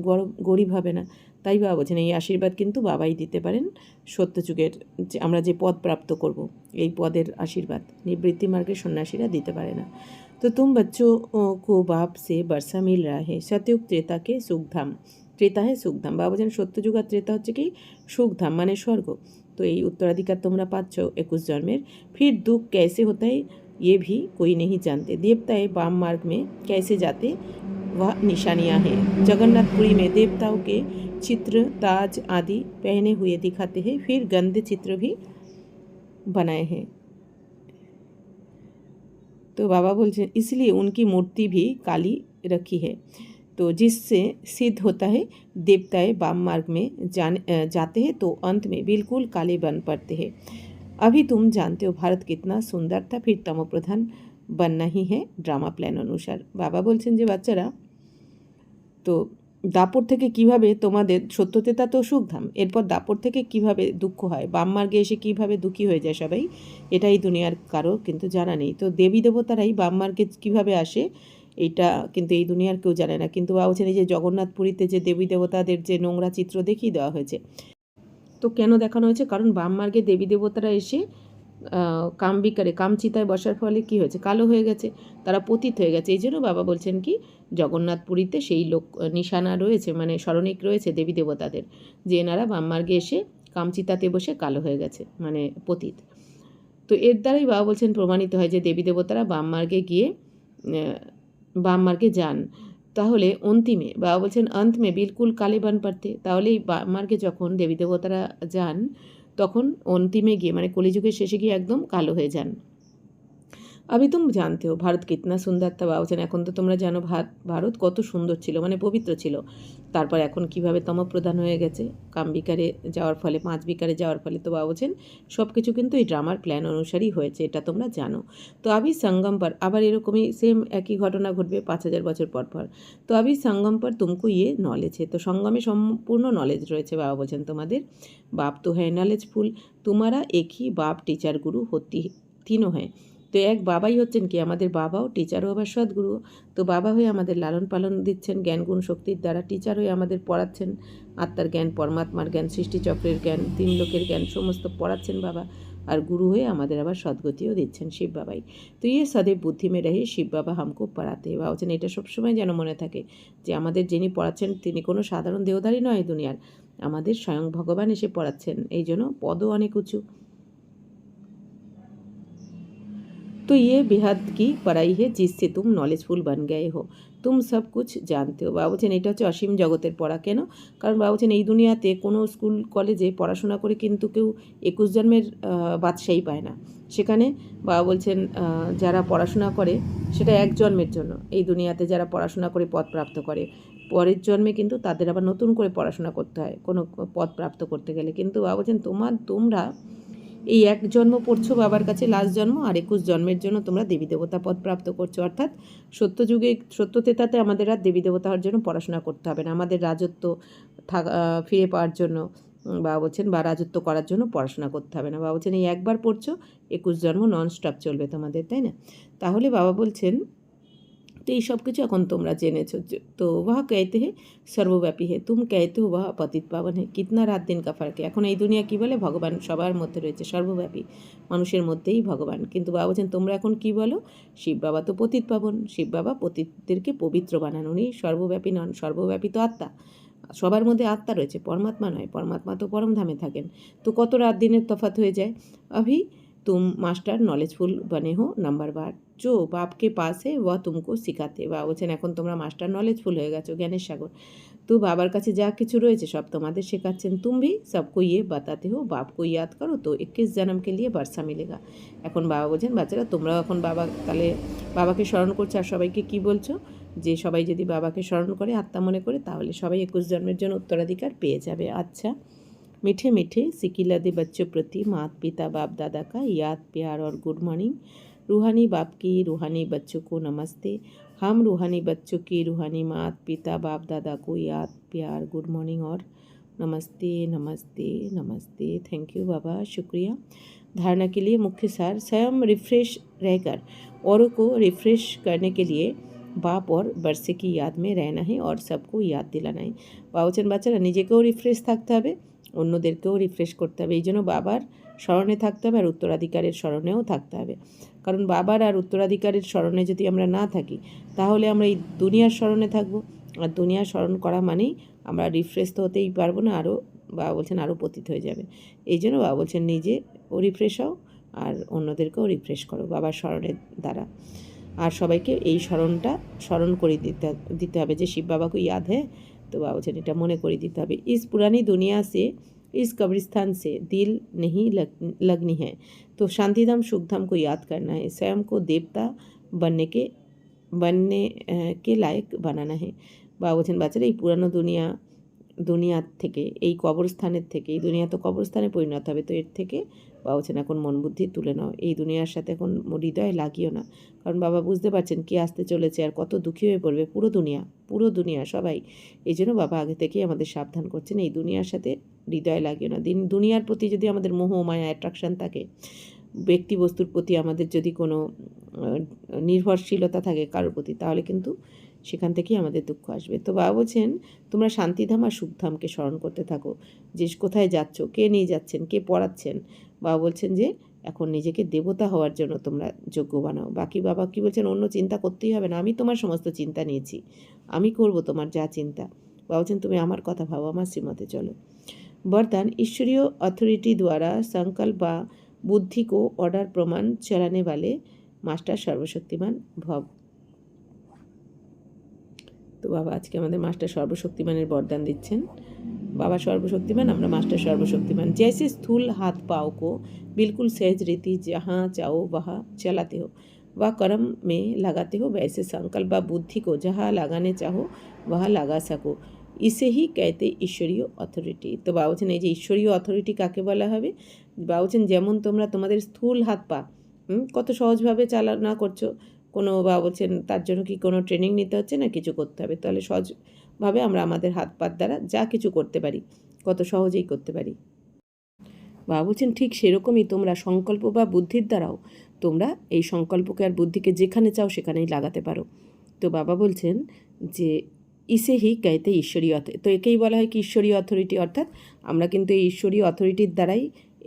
গরিব হবে না। তাই বাবা বলছেন এই আশীর্বাদ কিন্তু বাবাই দিতে পারেন। সত্যযুগের যে আমরা যে পদ প্রাপ্ত করব, এই পদের আশীর্বাদ নিবৃত্তি মার্গের সন্ন্যাসীরা দিতে পারে না। তো তুম बच्चों को बाप से वर्षा मिल रहा है। सतयुग त्रेता के सुखधाम, त्रेता है सुखधाम। বাবা বলছেন সত্যযুগ আর ত্রেতা হচ্ছে কি সুখধাম মানে স্বর্গ। তো এই উত্তরাধিকার তোমরা পাচ্ছ 21 জন্মের। फिर दुख कैसे होता है ये भी कोई नहीं जानते। देवताएं वाम मार्ग में कैसे जाते वह निशानियां हैं। जगन्नाथपुरी में देवताओं के चित्र ताज आदि पहने हुए दिखाते हैं। फिर गंदे चित्र भी बनाए हैं। तो बाबा बोलते हैं इसलिए उनकी मूर्ति भी काली रखी है। तो जिससे सिद्ध होता है देवताएं वाम मार्ग में जाते हैं तो अंत में बिल्कुल काले बन पड़ते हैं। अभी तुम जानते हो भारत कितना सुंदर था, फिर तमो प्रधान बनना ही है ड्रामा प्लान अनुसार। बाबा बोलছেন যে বাচ্চারা, তো দাপর থেকে কিভাবে তোমাদের সত্যতেতা তো সুখধাম, এরপর দাপর থেকে কিভাবে দুঃখ হয়, বাম মার্গে এসে কিভাবে দুঃখী হয়ে যায় সবাই, এটাই দুনিয়ার কারো কিন্তু জানা নেই। তো দেবী দেবতারাই বাম মার্গে কিভাবে আসে এইটা কিন্তু এই দুনিয়ার কেউ জানে না। কিন্তু বাবা বলছেন এই যে জগন্নাথপুরীতে যে দেবী দেবতাদের যে নোংরা চিত্র দেখিয়ে দেওয়া হয়েছে, তো কেন দেখানো হয়েছে? কারণ বাম মার্গে দেবী দেবতারা এসে কামবিকারে কামচিতায় বসার ফলে কি হয়েছে, কালো হয়ে গেছে, তারা পতিত হয়ে গেছে। এই জন্য বাবা বলছেন কি জগন্নাথপুরীতে সেই লোক নিশানা রয়েছে, মানে স্মরণিক রয়েছে দেবী দেবতাদের, যে এনারা বাম মার্গে এসে কামচিতাতে বসে কালো হয়ে গেছে, মানে পতিত। তো এর দ্বারাই বাবা বলছেন প্রমাণিত হয় যে দেবী দেবতারা বাম মার্গে গিয়ে বাম মার্গে যান। তাহলে অন্তিমে বাবা বলছেন অন্ত মে বিলকুল কালে বান পারতে, তাহলে এই বাম মার্গে যখন দেবী দেবতারা যান তখন অন্তিমে গিয়ে মানে কলিযুগের শেষে গিয়ে একদম কালো হয়ে যান। अभी तुम जानते हो भारत कितना सुंदर था। বাবা বলছেন এখন তো তোমরা জানো ভারত কত সুন্দর ছিল, মানে পবিত্র ছিল। তারপর এখন কিভাবে তমপ্রধান হয়ে গেছে কামবিকারে যাওয়ার ফলে, 5 বিকারে যাওয়ার ফলে। তো বাবা বলছেন সব কিছু কিন্তু এই ড্রামার প্ল্যান অনুসারেই হয়েছে, এটা তোমরা জানো। তো আবি সঙ্গম পর আবার এরকমই সেম একই ঘটনা ঘটবে 5000 বছর পর পর। তো আবি সঙ্গম পর তুমকো ইয়ে নলেজ है। তো সঙ্গমে সম্পূর্ণ নলেজ রয়েছে। বাবা বলছেন তোমাদের বাপ তো হ্যাঁ নলেজফুল, তোমারা এক ही बाप टीचर गुरु होती तीनों हैं। তো এক বাবাই হচ্ছেন কি আমাদের বাবাও, টিচারও আবার সদ্গুরু। তো বাবা হয়ে আমাদের লালন পালন দিচ্ছেন জ্ঞান গুণ শক্তির দ্বারা, টিচার হয়ে আমাদের পড়াচ্ছেন আত্মার জ্ঞান, পরমাত্মার জ্ঞান, সৃষ্টিচক্রের জ্ঞান, 3 লোকের জ্ঞান সমস্ত পড়াচ্ছেন বাবা। আর গুরু হয়ে আমাদের আবার সদ্গতিও দিচ্ছেন শিব বাবাই। তো ইয়ে সदैव বুদ্ধি মে রহে শিব বাবা হামকো পড়াতে। বাবা বলছেন এটা সবসময় যেন মনে থাকে যে আমাদের যিনি পড়াচ্ছেন তিনি কোনো সাধারণ দেহধারী নয় দুনিয়ার, আমাদের স্বয়ং ভগবান এসে পড়াচ্ছেন, এই জন্য পদও অনেক উঁচু। तो ये बेहद की पढ़ाई है जिससे तुम नॉलेजफुल बन गए हो, तुम सब कुछ जानते हो। বাবা বলছেন এটা হচ্ছে অসীম জগতের পড়া। কেন? কারণ বাবা বলছেন এই দুনিয়াতে কোনো স্কুল কলেজে পড়াশোনা করে কিন্তু কেউ 21 জন্মের বাদশাহী পায় না। সেখানে বাবা বলছেন যারা পড়াশোনা করে সেটা 1 জন্মের জন্য। এই দুনিয়াতে যারা পড়াশোনা করে পদ প্রাপ্ত করে, পরের জন্মে কিন্তু তাদের আবার নতুন করে পড়াশোনা করতে হয় কোনো পদ প্রাপ্ত করতে গেলে। কিন্তু বাবা বলছেন তোমরা এই 1 জন্ম পড়ছো বাবার কাছে লাস্ট জন্ম, আর 21 জন্মের জন্য তোমরা দেবী দেবতা পদ প্রাপ্ত করছো। অর্থাৎ সত্যযুগে সত্যতেতাতে আমাদের আর দেবী দেবতা হওয়ার জন্য পড়াশোনা করতে হবে না, আমাদের রাজত্ব ফিরে পাওয়ার জন্য বাবা বলছেন বা রাজত্ব করার জন্য পড়াশোনা করতে হবে না। বাবা বলছেন এই একবার পড়ছো 21 জন্ম নন স্টপ চলবে তোমাদের, তাই না? তাহলে বাবা বলছেন তো এই সব কিছু এখন তোমরা জেনেছো। তো ওয়াহ कहते हैं सर्वव्यापी है, तुम कहते हो वह पतित पावन है, कितना রাত দিন কা ফারাক। এখন এই দুনিয়া কী বলে ভগবান সবার মধ্যে রয়েছে, সর্বব্যাপী মানুষের মধ্যেই ভগবান। কিন্তু বাবা বলছেন তোমরা এখন কি বলো, শিব বাবা তো পতিত পাবন, শিব বাবা পতিতদেরকে পবিত্র বানান, উনি সর্বব্যাপী নন, সর্বব্যাপী তো আত্মা, সবার মধ্যে আত্মা রয়েছে, পরমাত্মা নয়, পরমাত্মা তো পরমধামে থাকেন। তো কত রাত দিনের তফাৎ হয়ে যায়। अभी तुम मास्टर नॉलेजफुल बने हो नंबर बार, जो बाप के पास है वह तुमको सिखाते। বাবা বলছেন এখন তোমরা মাস্টার নলেজফুল হয়ে গেছো, জ্ঞানের সাগর। তো বাবার কাছে যা কিছু রয়েছে সব তোমাদের শেখাচ্ছেন। तुम भी सबको ये बताते हो बाप को याद करो तो 21 जन्म के लिए वर्षा मिलेगा। এখন বাবা বলছেন বাচ্চারা তোমরাও এখন তাহলে বাবাকে স্মরণ করছো আর সবাইকে কি বলছো যে সবাই যদি বাবাকে স্মরণ করে আত্মা মনে করে তাহলে সবাই 21 জন্মের জন্য উত্তরাধিকার পেয়ে যাবে। আচ্ছা, मीठे मीठे सिकिलदे बच्चों प्रति माता पिता बाप दादा का याद प्यार और गुड मॉर्निंग। रूहानी बाप की रूहानी बच्चों को नमस्ते। हम रूहानी बच्चों की रूहानी माता पिता बाप दादा को याद प्यार गुड मॉर्निंग और नमस्ते नमस्ते नमस्ते। थैंक यू बाबा, शुक्रिया। धारणा के लिए मुख्य सार, स्वयं रिफ्रेश रहकर औरों को रिफ्रेश करने के लिए बाप और बरसे की याद में रहना है और सबको याद दिलाना है। বাবা বলছেন বাচ্চারা নিজেকেও রিফ্রেশ থাকতে হবে, অন্যদেরকেও রিফ্রেশ করতে হবে। এই জন্য বাবার স্মরণে থাকতে হবে আর উত্তরাধিকারের স্মরণেও থাকতে হবে। কারণ বাবার আর উত্তরাধিকারের স্মরণে যদি আমরা না থাকি তাহলে আমরা এই দুনিয়ার স্মরণে থাকবো, আর দুনিয়ার স্মরণ করা মানেই আমরা রিফ্রেশ তো হতেই পারবো না, আরও বাবা বলছেন আরও পতিত হয়ে যাবে। এই জন্য বাবা বলছেন নিজেও রিফ্রেশ হও আর অন্যদেরকেও রিফ্রেশ করো বাবার স্মরণের দ্বারা। আর সবাইকে এই স্মরণ করে দিতে হবে যে শিব বাবা কো याद है, তো বাবা বলছেন এটা মনে করে দিতে হবে। इस पुरानी दुनिया से इस कब्रिस्तान से दिल नहीं लगनी है, तो शांतिधाम सुखधाम को याद करना है, स्वयं को देवता बनने के लायक बनाना है। বাবা বলছেন বাচ্চারা এই পুরানো দুনিয়ার থেকে, এই কবরস্থানের থেকে, এই দুনিয়া তো কবরস্থানে পরিণত হবে, তো এর থেকে বাবা বলছেন এখন মন বুদ্ধি তুলে নাও, এই দুনিয়ার সাথে এখন হৃদয় লাগিও না। কারণ বাবা বুঝতে পারছেন কে আসতে চলেছে আর কত দুঃখী হয়ে পড়বে পুরো দুনিয়া সবাই। এই জন্য বাবা আগে থেকেই আমাদের সাবধান করছেন এই দুনিয়ার সাথে হৃদয় লাগিও না। দুনিয়ার প্রতি যদি আমাদের মোহ মায়া অ্যাট্রাকশান থাকে, ব্যক্তি বস্তুর প্রতি আমাদের যদি কোনো নির্ভরশীলতা থাকে কারোর প্রতি, তাহলে কিন্তু সেখান থেকেই আমাদের দুঃখ আসবে। তো বাবা বলছেন তোমরা শান্তিধাম আর সুখধামকে স্মরণ করতে থাকো, যে কোথায় যাচ্ছ, কে নিয়ে যাচ্ছেন, কে পড়াচ্ছেন। বাবা বলছেন যে এখন নিজেকে দেবতা হওয়ার জন্য তোমরা যোগ্য বানাও। বাকি বাবা কি বলছেন, অন্য চিন্তা করতেই হবে না, আমি তোমার সমস্ত চিন্তা নিয়েছি, আমি করব তোমার যা চিন্তা। বাবা বলছেন তুমি আমার কথা ভাবো, আমার শ্রীমতে চলো। वरदान ईश्वरीय अथॉरिटी द्वारा संकल्प व बुद्धि को ऑर्डर प्रमाण चलाने वाले मास्टर सर्वशक्तिमान भव। তো বাবা আজকে আমাদের মাস্টার সর্বশক্তিমানের বরদান দিচ্ছেন। बाबा सर्वशक्तिमान, আমরা मास्टर सर्वशक्तिमान। जैसे स्थूल हाथ पाँव को बिल्कुल सहज रीति जहाँ चाहो वहाँ चलाते हो व कर्म में लगाते हो, वैसे संकल्प व बुद्धि को जहाँ लगाने चाहो वहाँ लगा सको, इसे ही कहते ঈশ্বরীয় অথরিটি। তো বাবা বলছেন এই যে ঈশ্বরীয় অথরিটি কাকে বলা হবে, বাবা বলছেন যেমন তোমরা তোমাদের স্থূল হাত পা কত সহজভাবে চালনা করছো, কোনো বাবা বলছেন তার জন্য কি কোনো ট্রেনিং নিতে হচ্ছে না, কিছু করতে হবে, তাহলে সহজভাবে আমরা আমাদের হাত পাত দ্বারা যা কিছু করতে পারি কত সহজেই করতে পারি। বাবা বলছেন ঠিক সেরকমই তোমরা সংকল্প বা বুদ্ধির দ্বারাও তোমরা এই সংকল্পকে আর বুদ্ধিকে যেখানে চাও সেখানেই লাগাতে পারো। তো বাবা বলছেন যে ইসে হি कहते ঈশ্বরীয়, তো একেই বলা হয় কি ঈশ্বরীয় অথরিটি, অর্থাৎ আমরা কিন্তু এই ঈশ্বরীয় অথরিটির দ্বারাই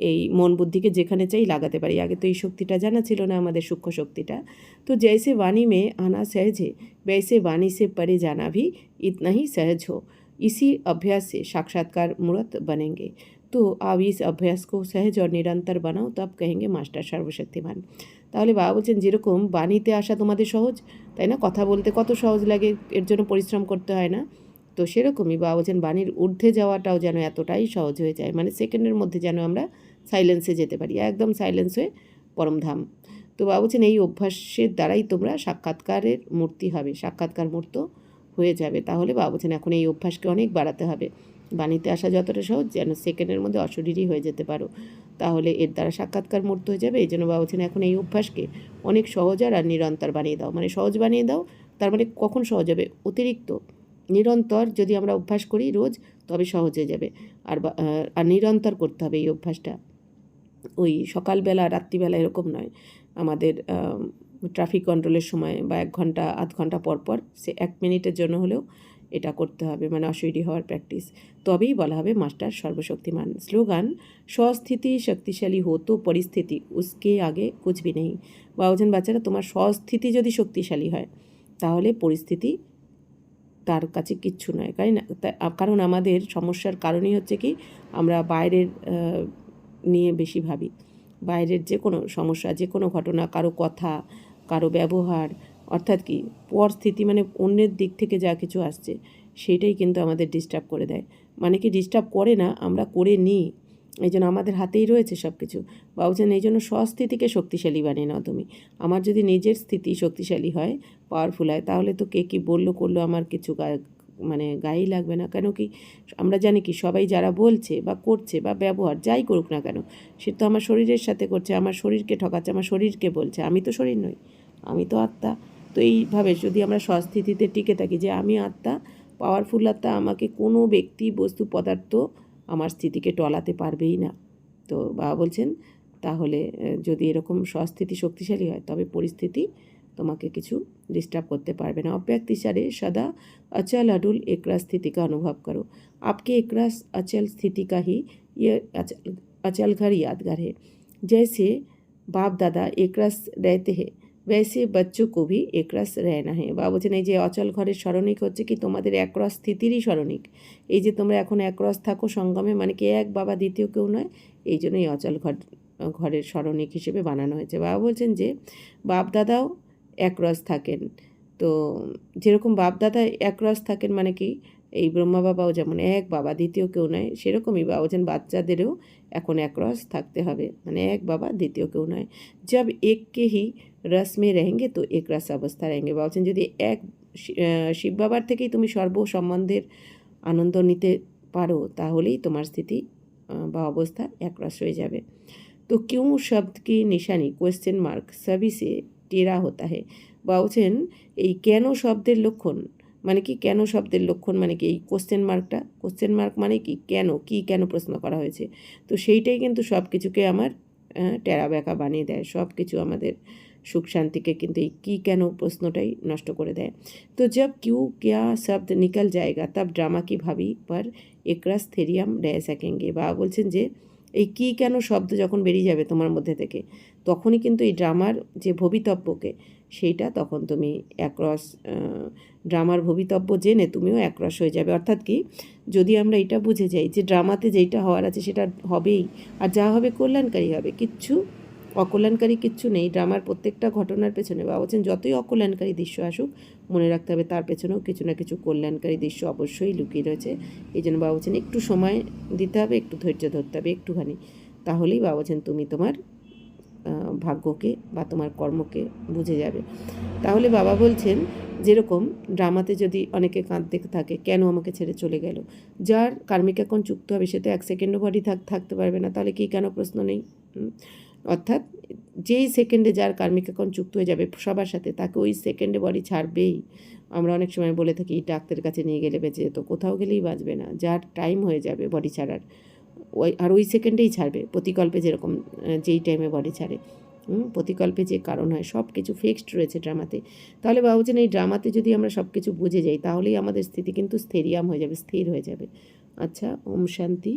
এই মন বুদ্ধিকে যেখানে চাই লাগাতে পারি। আগে তো এই শক্তিটা জানা ছিল না আমাদের সূক্ষ্ম শক্তিটা। তো जैसे वाणी में आना सहज है वैसे वाणी से परे जाना भी इतना ही सहज हो, इसी अभ्यास से साक्षात्कार मूर्त बनेंगे। तो अब इस अभ्यास को सहज और निरंतर बनाओ, तब कहेंगे मास्टर सर्वशक्तिमान। তাহলে বাবা বলছেন যেরকম বাণীতে আসা তোমাদের সহজ, তাই না, কথা বলতে কত সহজ লাগে, এর জন্য পরিশ্রম করতে হয় না, তো সেরকমই বাবা বলছেন বাণীর ঊর্ধ্বে যাওয়াটাও যেন এতটাই সহজ হয়ে যায়, মানে সেকেন্ডের মধ্যে যেন আমরা সাইলেন্সে যেতে পারি, একদম সাইলেন্স হয়ে পরমধাম। তো বাবা বলছেন এই অভ্যাসের দ্বারাই তোমরা সাক্ষাৎকারের মূর্তি হবে, সাক্ষাৎকার মূর্ত হয়ে যাবে। তাহলে বাবা বলছেন এখন এই অভ্যাসকে অনেক বাড়াতে হবে, বাণীতে আসা যতটা সহজ যেন সেকেন্ডের মধ্যে অশরীরই হয়ে যেতে পারো, তাহলে এর দ্বারা সাক্ষাৎকার মূর্ত হয়ে যাবে। এই জন্য বাবা বলছেন এখন এই অভ্যাসকে অনেক সহজ আর নিরন্তর বানিয়ে দাও, মানে সহজ বানিয়ে দাও, তার মানে কখন সহজ হবে, অতিরিক্ত নিরন্তর যদি আমরা অভ্যাস করি রোজ তবে সহজ হয়ে যাবে। আর নিরন্তর করতে হবে এই অভ্যাসটা, ওই সকালবেলা রাত্রিবেলা এরকম নয়, আমাদের ট্রাফিক কন্ট্রোলের সময় বা 1 ঘন্টা আধ ঘন্টা পর পর সে 1 মিনিটের জন্য হলেও এটা করতে হবে, মানে অশরীরী হওয়ার প্র্যাকটিস, তবেই বলা হবে মাস্টার সর্বশক্তিমান। স্লোগান স্বস্থিতি শক্তিশালী হো তো পরিস্থিতি উসকে আগে কুছ ভি নেই। বাবুজন বাচ্চারা তোমার স্বস্থিতি যদি শক্তিশালী হয় তাহলে পরিস্থিতি তার কাছে কিচ্ছু নয়, তাই না, কারণ আমাদের সমস্যার কারণই হচ্ছে কি আমরা বাইরের নিয়ে বেশি ভাবি, বাইরের যে কোনো সমস্যা, যে কোনো ঘটনা, কারো কথা, কারো ব্যবহার, অর্থাৎ কি পরিস্থিতি, মানে অন্যের দিক থেকে যা কিছু আসছে সেটাই কিন্তু আমাদের ডিস্টার্ব করে দেয়, মানে কি ডিস্টার্ব করে না, আমরা করে নিই, এই জন্য আমাদের হাতেই রয়েছে সব কিছু। বাবুজান এই জন্য স্বস্থিতিকে শক্তিশালী বানিয়ে নাও তুমি। আমার যদি নিজের স্থিতি শক্তিশালী হয়, পাওয়ারফুল হয়, তাহলে তো কে কী বললো করলো আমার কিছু মানে গায়েই লাগবে না। কেন কি আমরা জানি কি সবাই যারা বলছে বা করছে বা ব্যবহার যাই করুক না কেন, সে তো আমার শরীরের সাথে করছে, আমার শরীরকে ঠকাচ্ছে, আমার শরীরকে বলছে, আমি তো শরীর নই, আমি তো আত্মা। তো এইভাবে যদি আমরা স্বস্থিতিতে টিকে থাকি যে আমি আত্মা, পাওয়ারফুল আত্মা, আমাকে কোনো ব্যক্তি বস্তু পদার্থ আমার স্থিতিকে টলাতে পারবেই না। তো বাবা বলছেন তাহলে যদি এরকম স্বস্থিতি শক্তিশালী হয় তবে পরিস্থিতি তোমাকে কিছু डिस्टर्ब করতে পারবে না। अव्यक्त इशारे सदा अचल अडुल एकरस स्थिति का अनुभव करो। आपके एकरस अचल स्थिति का ही ये अचल घर यादगार है। जैसे बाप दादा एकरस रहते हैं वैसे बच्चों को भी एकरस रहना है। বা বলছেন এই যে অচল ঘরের স্মরণিক হচ্ছে কি তোমাদের একরস স্থিতিরই স্মরণিক। এই যে তোমরা এখন একরস থাকো সঙ্গমে, মানে কি এক বাবা দ্বিতীয় কেউ নয়, এই জন্যই অচল ঘরের স্মরণিক হিসেবে বানানো হয়েছে। বাবা বলছেন যে বাপ দাদাও একরস থাকেন। তো যেরকম বাপ দাদা একরস থাকেন মানে কি এই ব্রহ্মা বাবাও যেমন এক বাবা দ্বিতীয় কেউ নয়, সেরকমই বাবা বলছেন বাচ্চাদেরও এখন একরস থাকতে হবে, মানে এক বাবা দ্বিতীয় কেউ নয়। जब एक के ही रस में रहेंगे तो एक रस अवस्था रहेंगे। বাবা বলছেন যদি এক শিব বাবার থেকেই তুমি সর্ব সম্বন্ধের আনন্দ নিতে পারো তাহলেই তোমার স্থিতি বা অবস্থা একরস হয়ে যাবে। तो क्यों शब्द की निशानी क्वेश्चन मार्क सभी से टेढ़ा होता है। বলছেন এই কেন শব্দের লক্ষণ মানে কি, কেন শব্দের লক্ষণ মানে কি এই কোশ্চেন মার্ক মানে কি কেন, কি কেন প্রশ্ন করা হয়েছে, তো সেইটাই কিন্তু সব কিছুকে আমার টেরা বেঁকা বানিয়ে দেয়, সব কিছু আমাদের সুখ শান্তিকে কিন্তু এই কী কেন প্রশ্নটাই নষ্ট করে দেয়। তো जब क्यों क्या शब्द निकल जाएगा तब ड्रामा की भावी पर एकरस थेरियम रह सकेंगे। বা বলছেন যে এই কী কেন শব্দ যখন বেরিয়ে যাবে তোমার মধ্যে থেকে তখনই কিন্তু এই ড্রামার যে ভবিতব্যকে সেইটা তখন তুমি একরস ড্রামার ভবিতব্য জেনে তুমিও একরস হয়ে যাবে। অর্থাৎ কি যদি আমরা এটা বুঝে যাই যে ড্রামাতে যেইটা হওয়ার আছে সেটা হবেই, আর যা হবে কল্যাণকারী হবে, কিচ্ছু অকল্যাণকারী কিচ্ছু নেই। ড্রামার প্রত্যেকটা ঘটনার পেছনে বা বলছেন যতই অকল্যাণকারী দৃশ্য আসুক মনে রাখতে হবে তার পেছনেও কিছু না কিছু কল্যাণকারী দৃশ্য অবশ্যই লুকিয়ে রয়েছে। এই জন্য বাবা বলছেন একটু সময় দিতে হবে, একটু ধৈর্য ধরতে হবে একটুখানি, তাহলেই বাবা বলছেন তুমি তোমার ভাগ্যকে বা তোমার কর্মকে বুঝে যাবে। তাহলে বাবা বলছেন যেরকম ড্রামাতে যদি অনেকে কাঁদতে থাকে কেন আমাকে ছেড়ে চলে গেল, যার কার্মিক এখন চুক্ত হবে সে তো এক সেকেন্ডও বডি থাকতে পারবে না, তাহলে কি কেন প্রশ্ন নেই। অর্থাৎ যেই সেকেন্ডে যার কার্মিক এখন চুক্ত হয়ে যাবে সবার সাথে তাকে ওই সেকেন্ডে বডি ছাড়বেই। আমরা অনেক সময় বলে থাকি ডাক্তারের কাছে নিয়ে গেলে বেঁচে যেত, কোথাও গেলেই বাঁচবে না, যার টাইম হয়ে যাবে বডি ছাড়ার ওই সেকেন্ডেই ছাড়বে। প্রতিকল্পে যেরকম যেই টাইমে বডি ছাড়ে, প্রতিকল্পে যে কারণ হয় সব কিছু ফিক্সড রয়েছে ড্রামাতে। তাহলে বাবা বলছেন এই ড্রামাতে যদি আমরা সব কিছু বুঝে যাই তাহলেই আমাদের স্থিতি কিন্তু স্থেরিয়াম হয়ে যাবে, স্থির হয়ে যাবে। আচ্ছা, ওম শান্তি।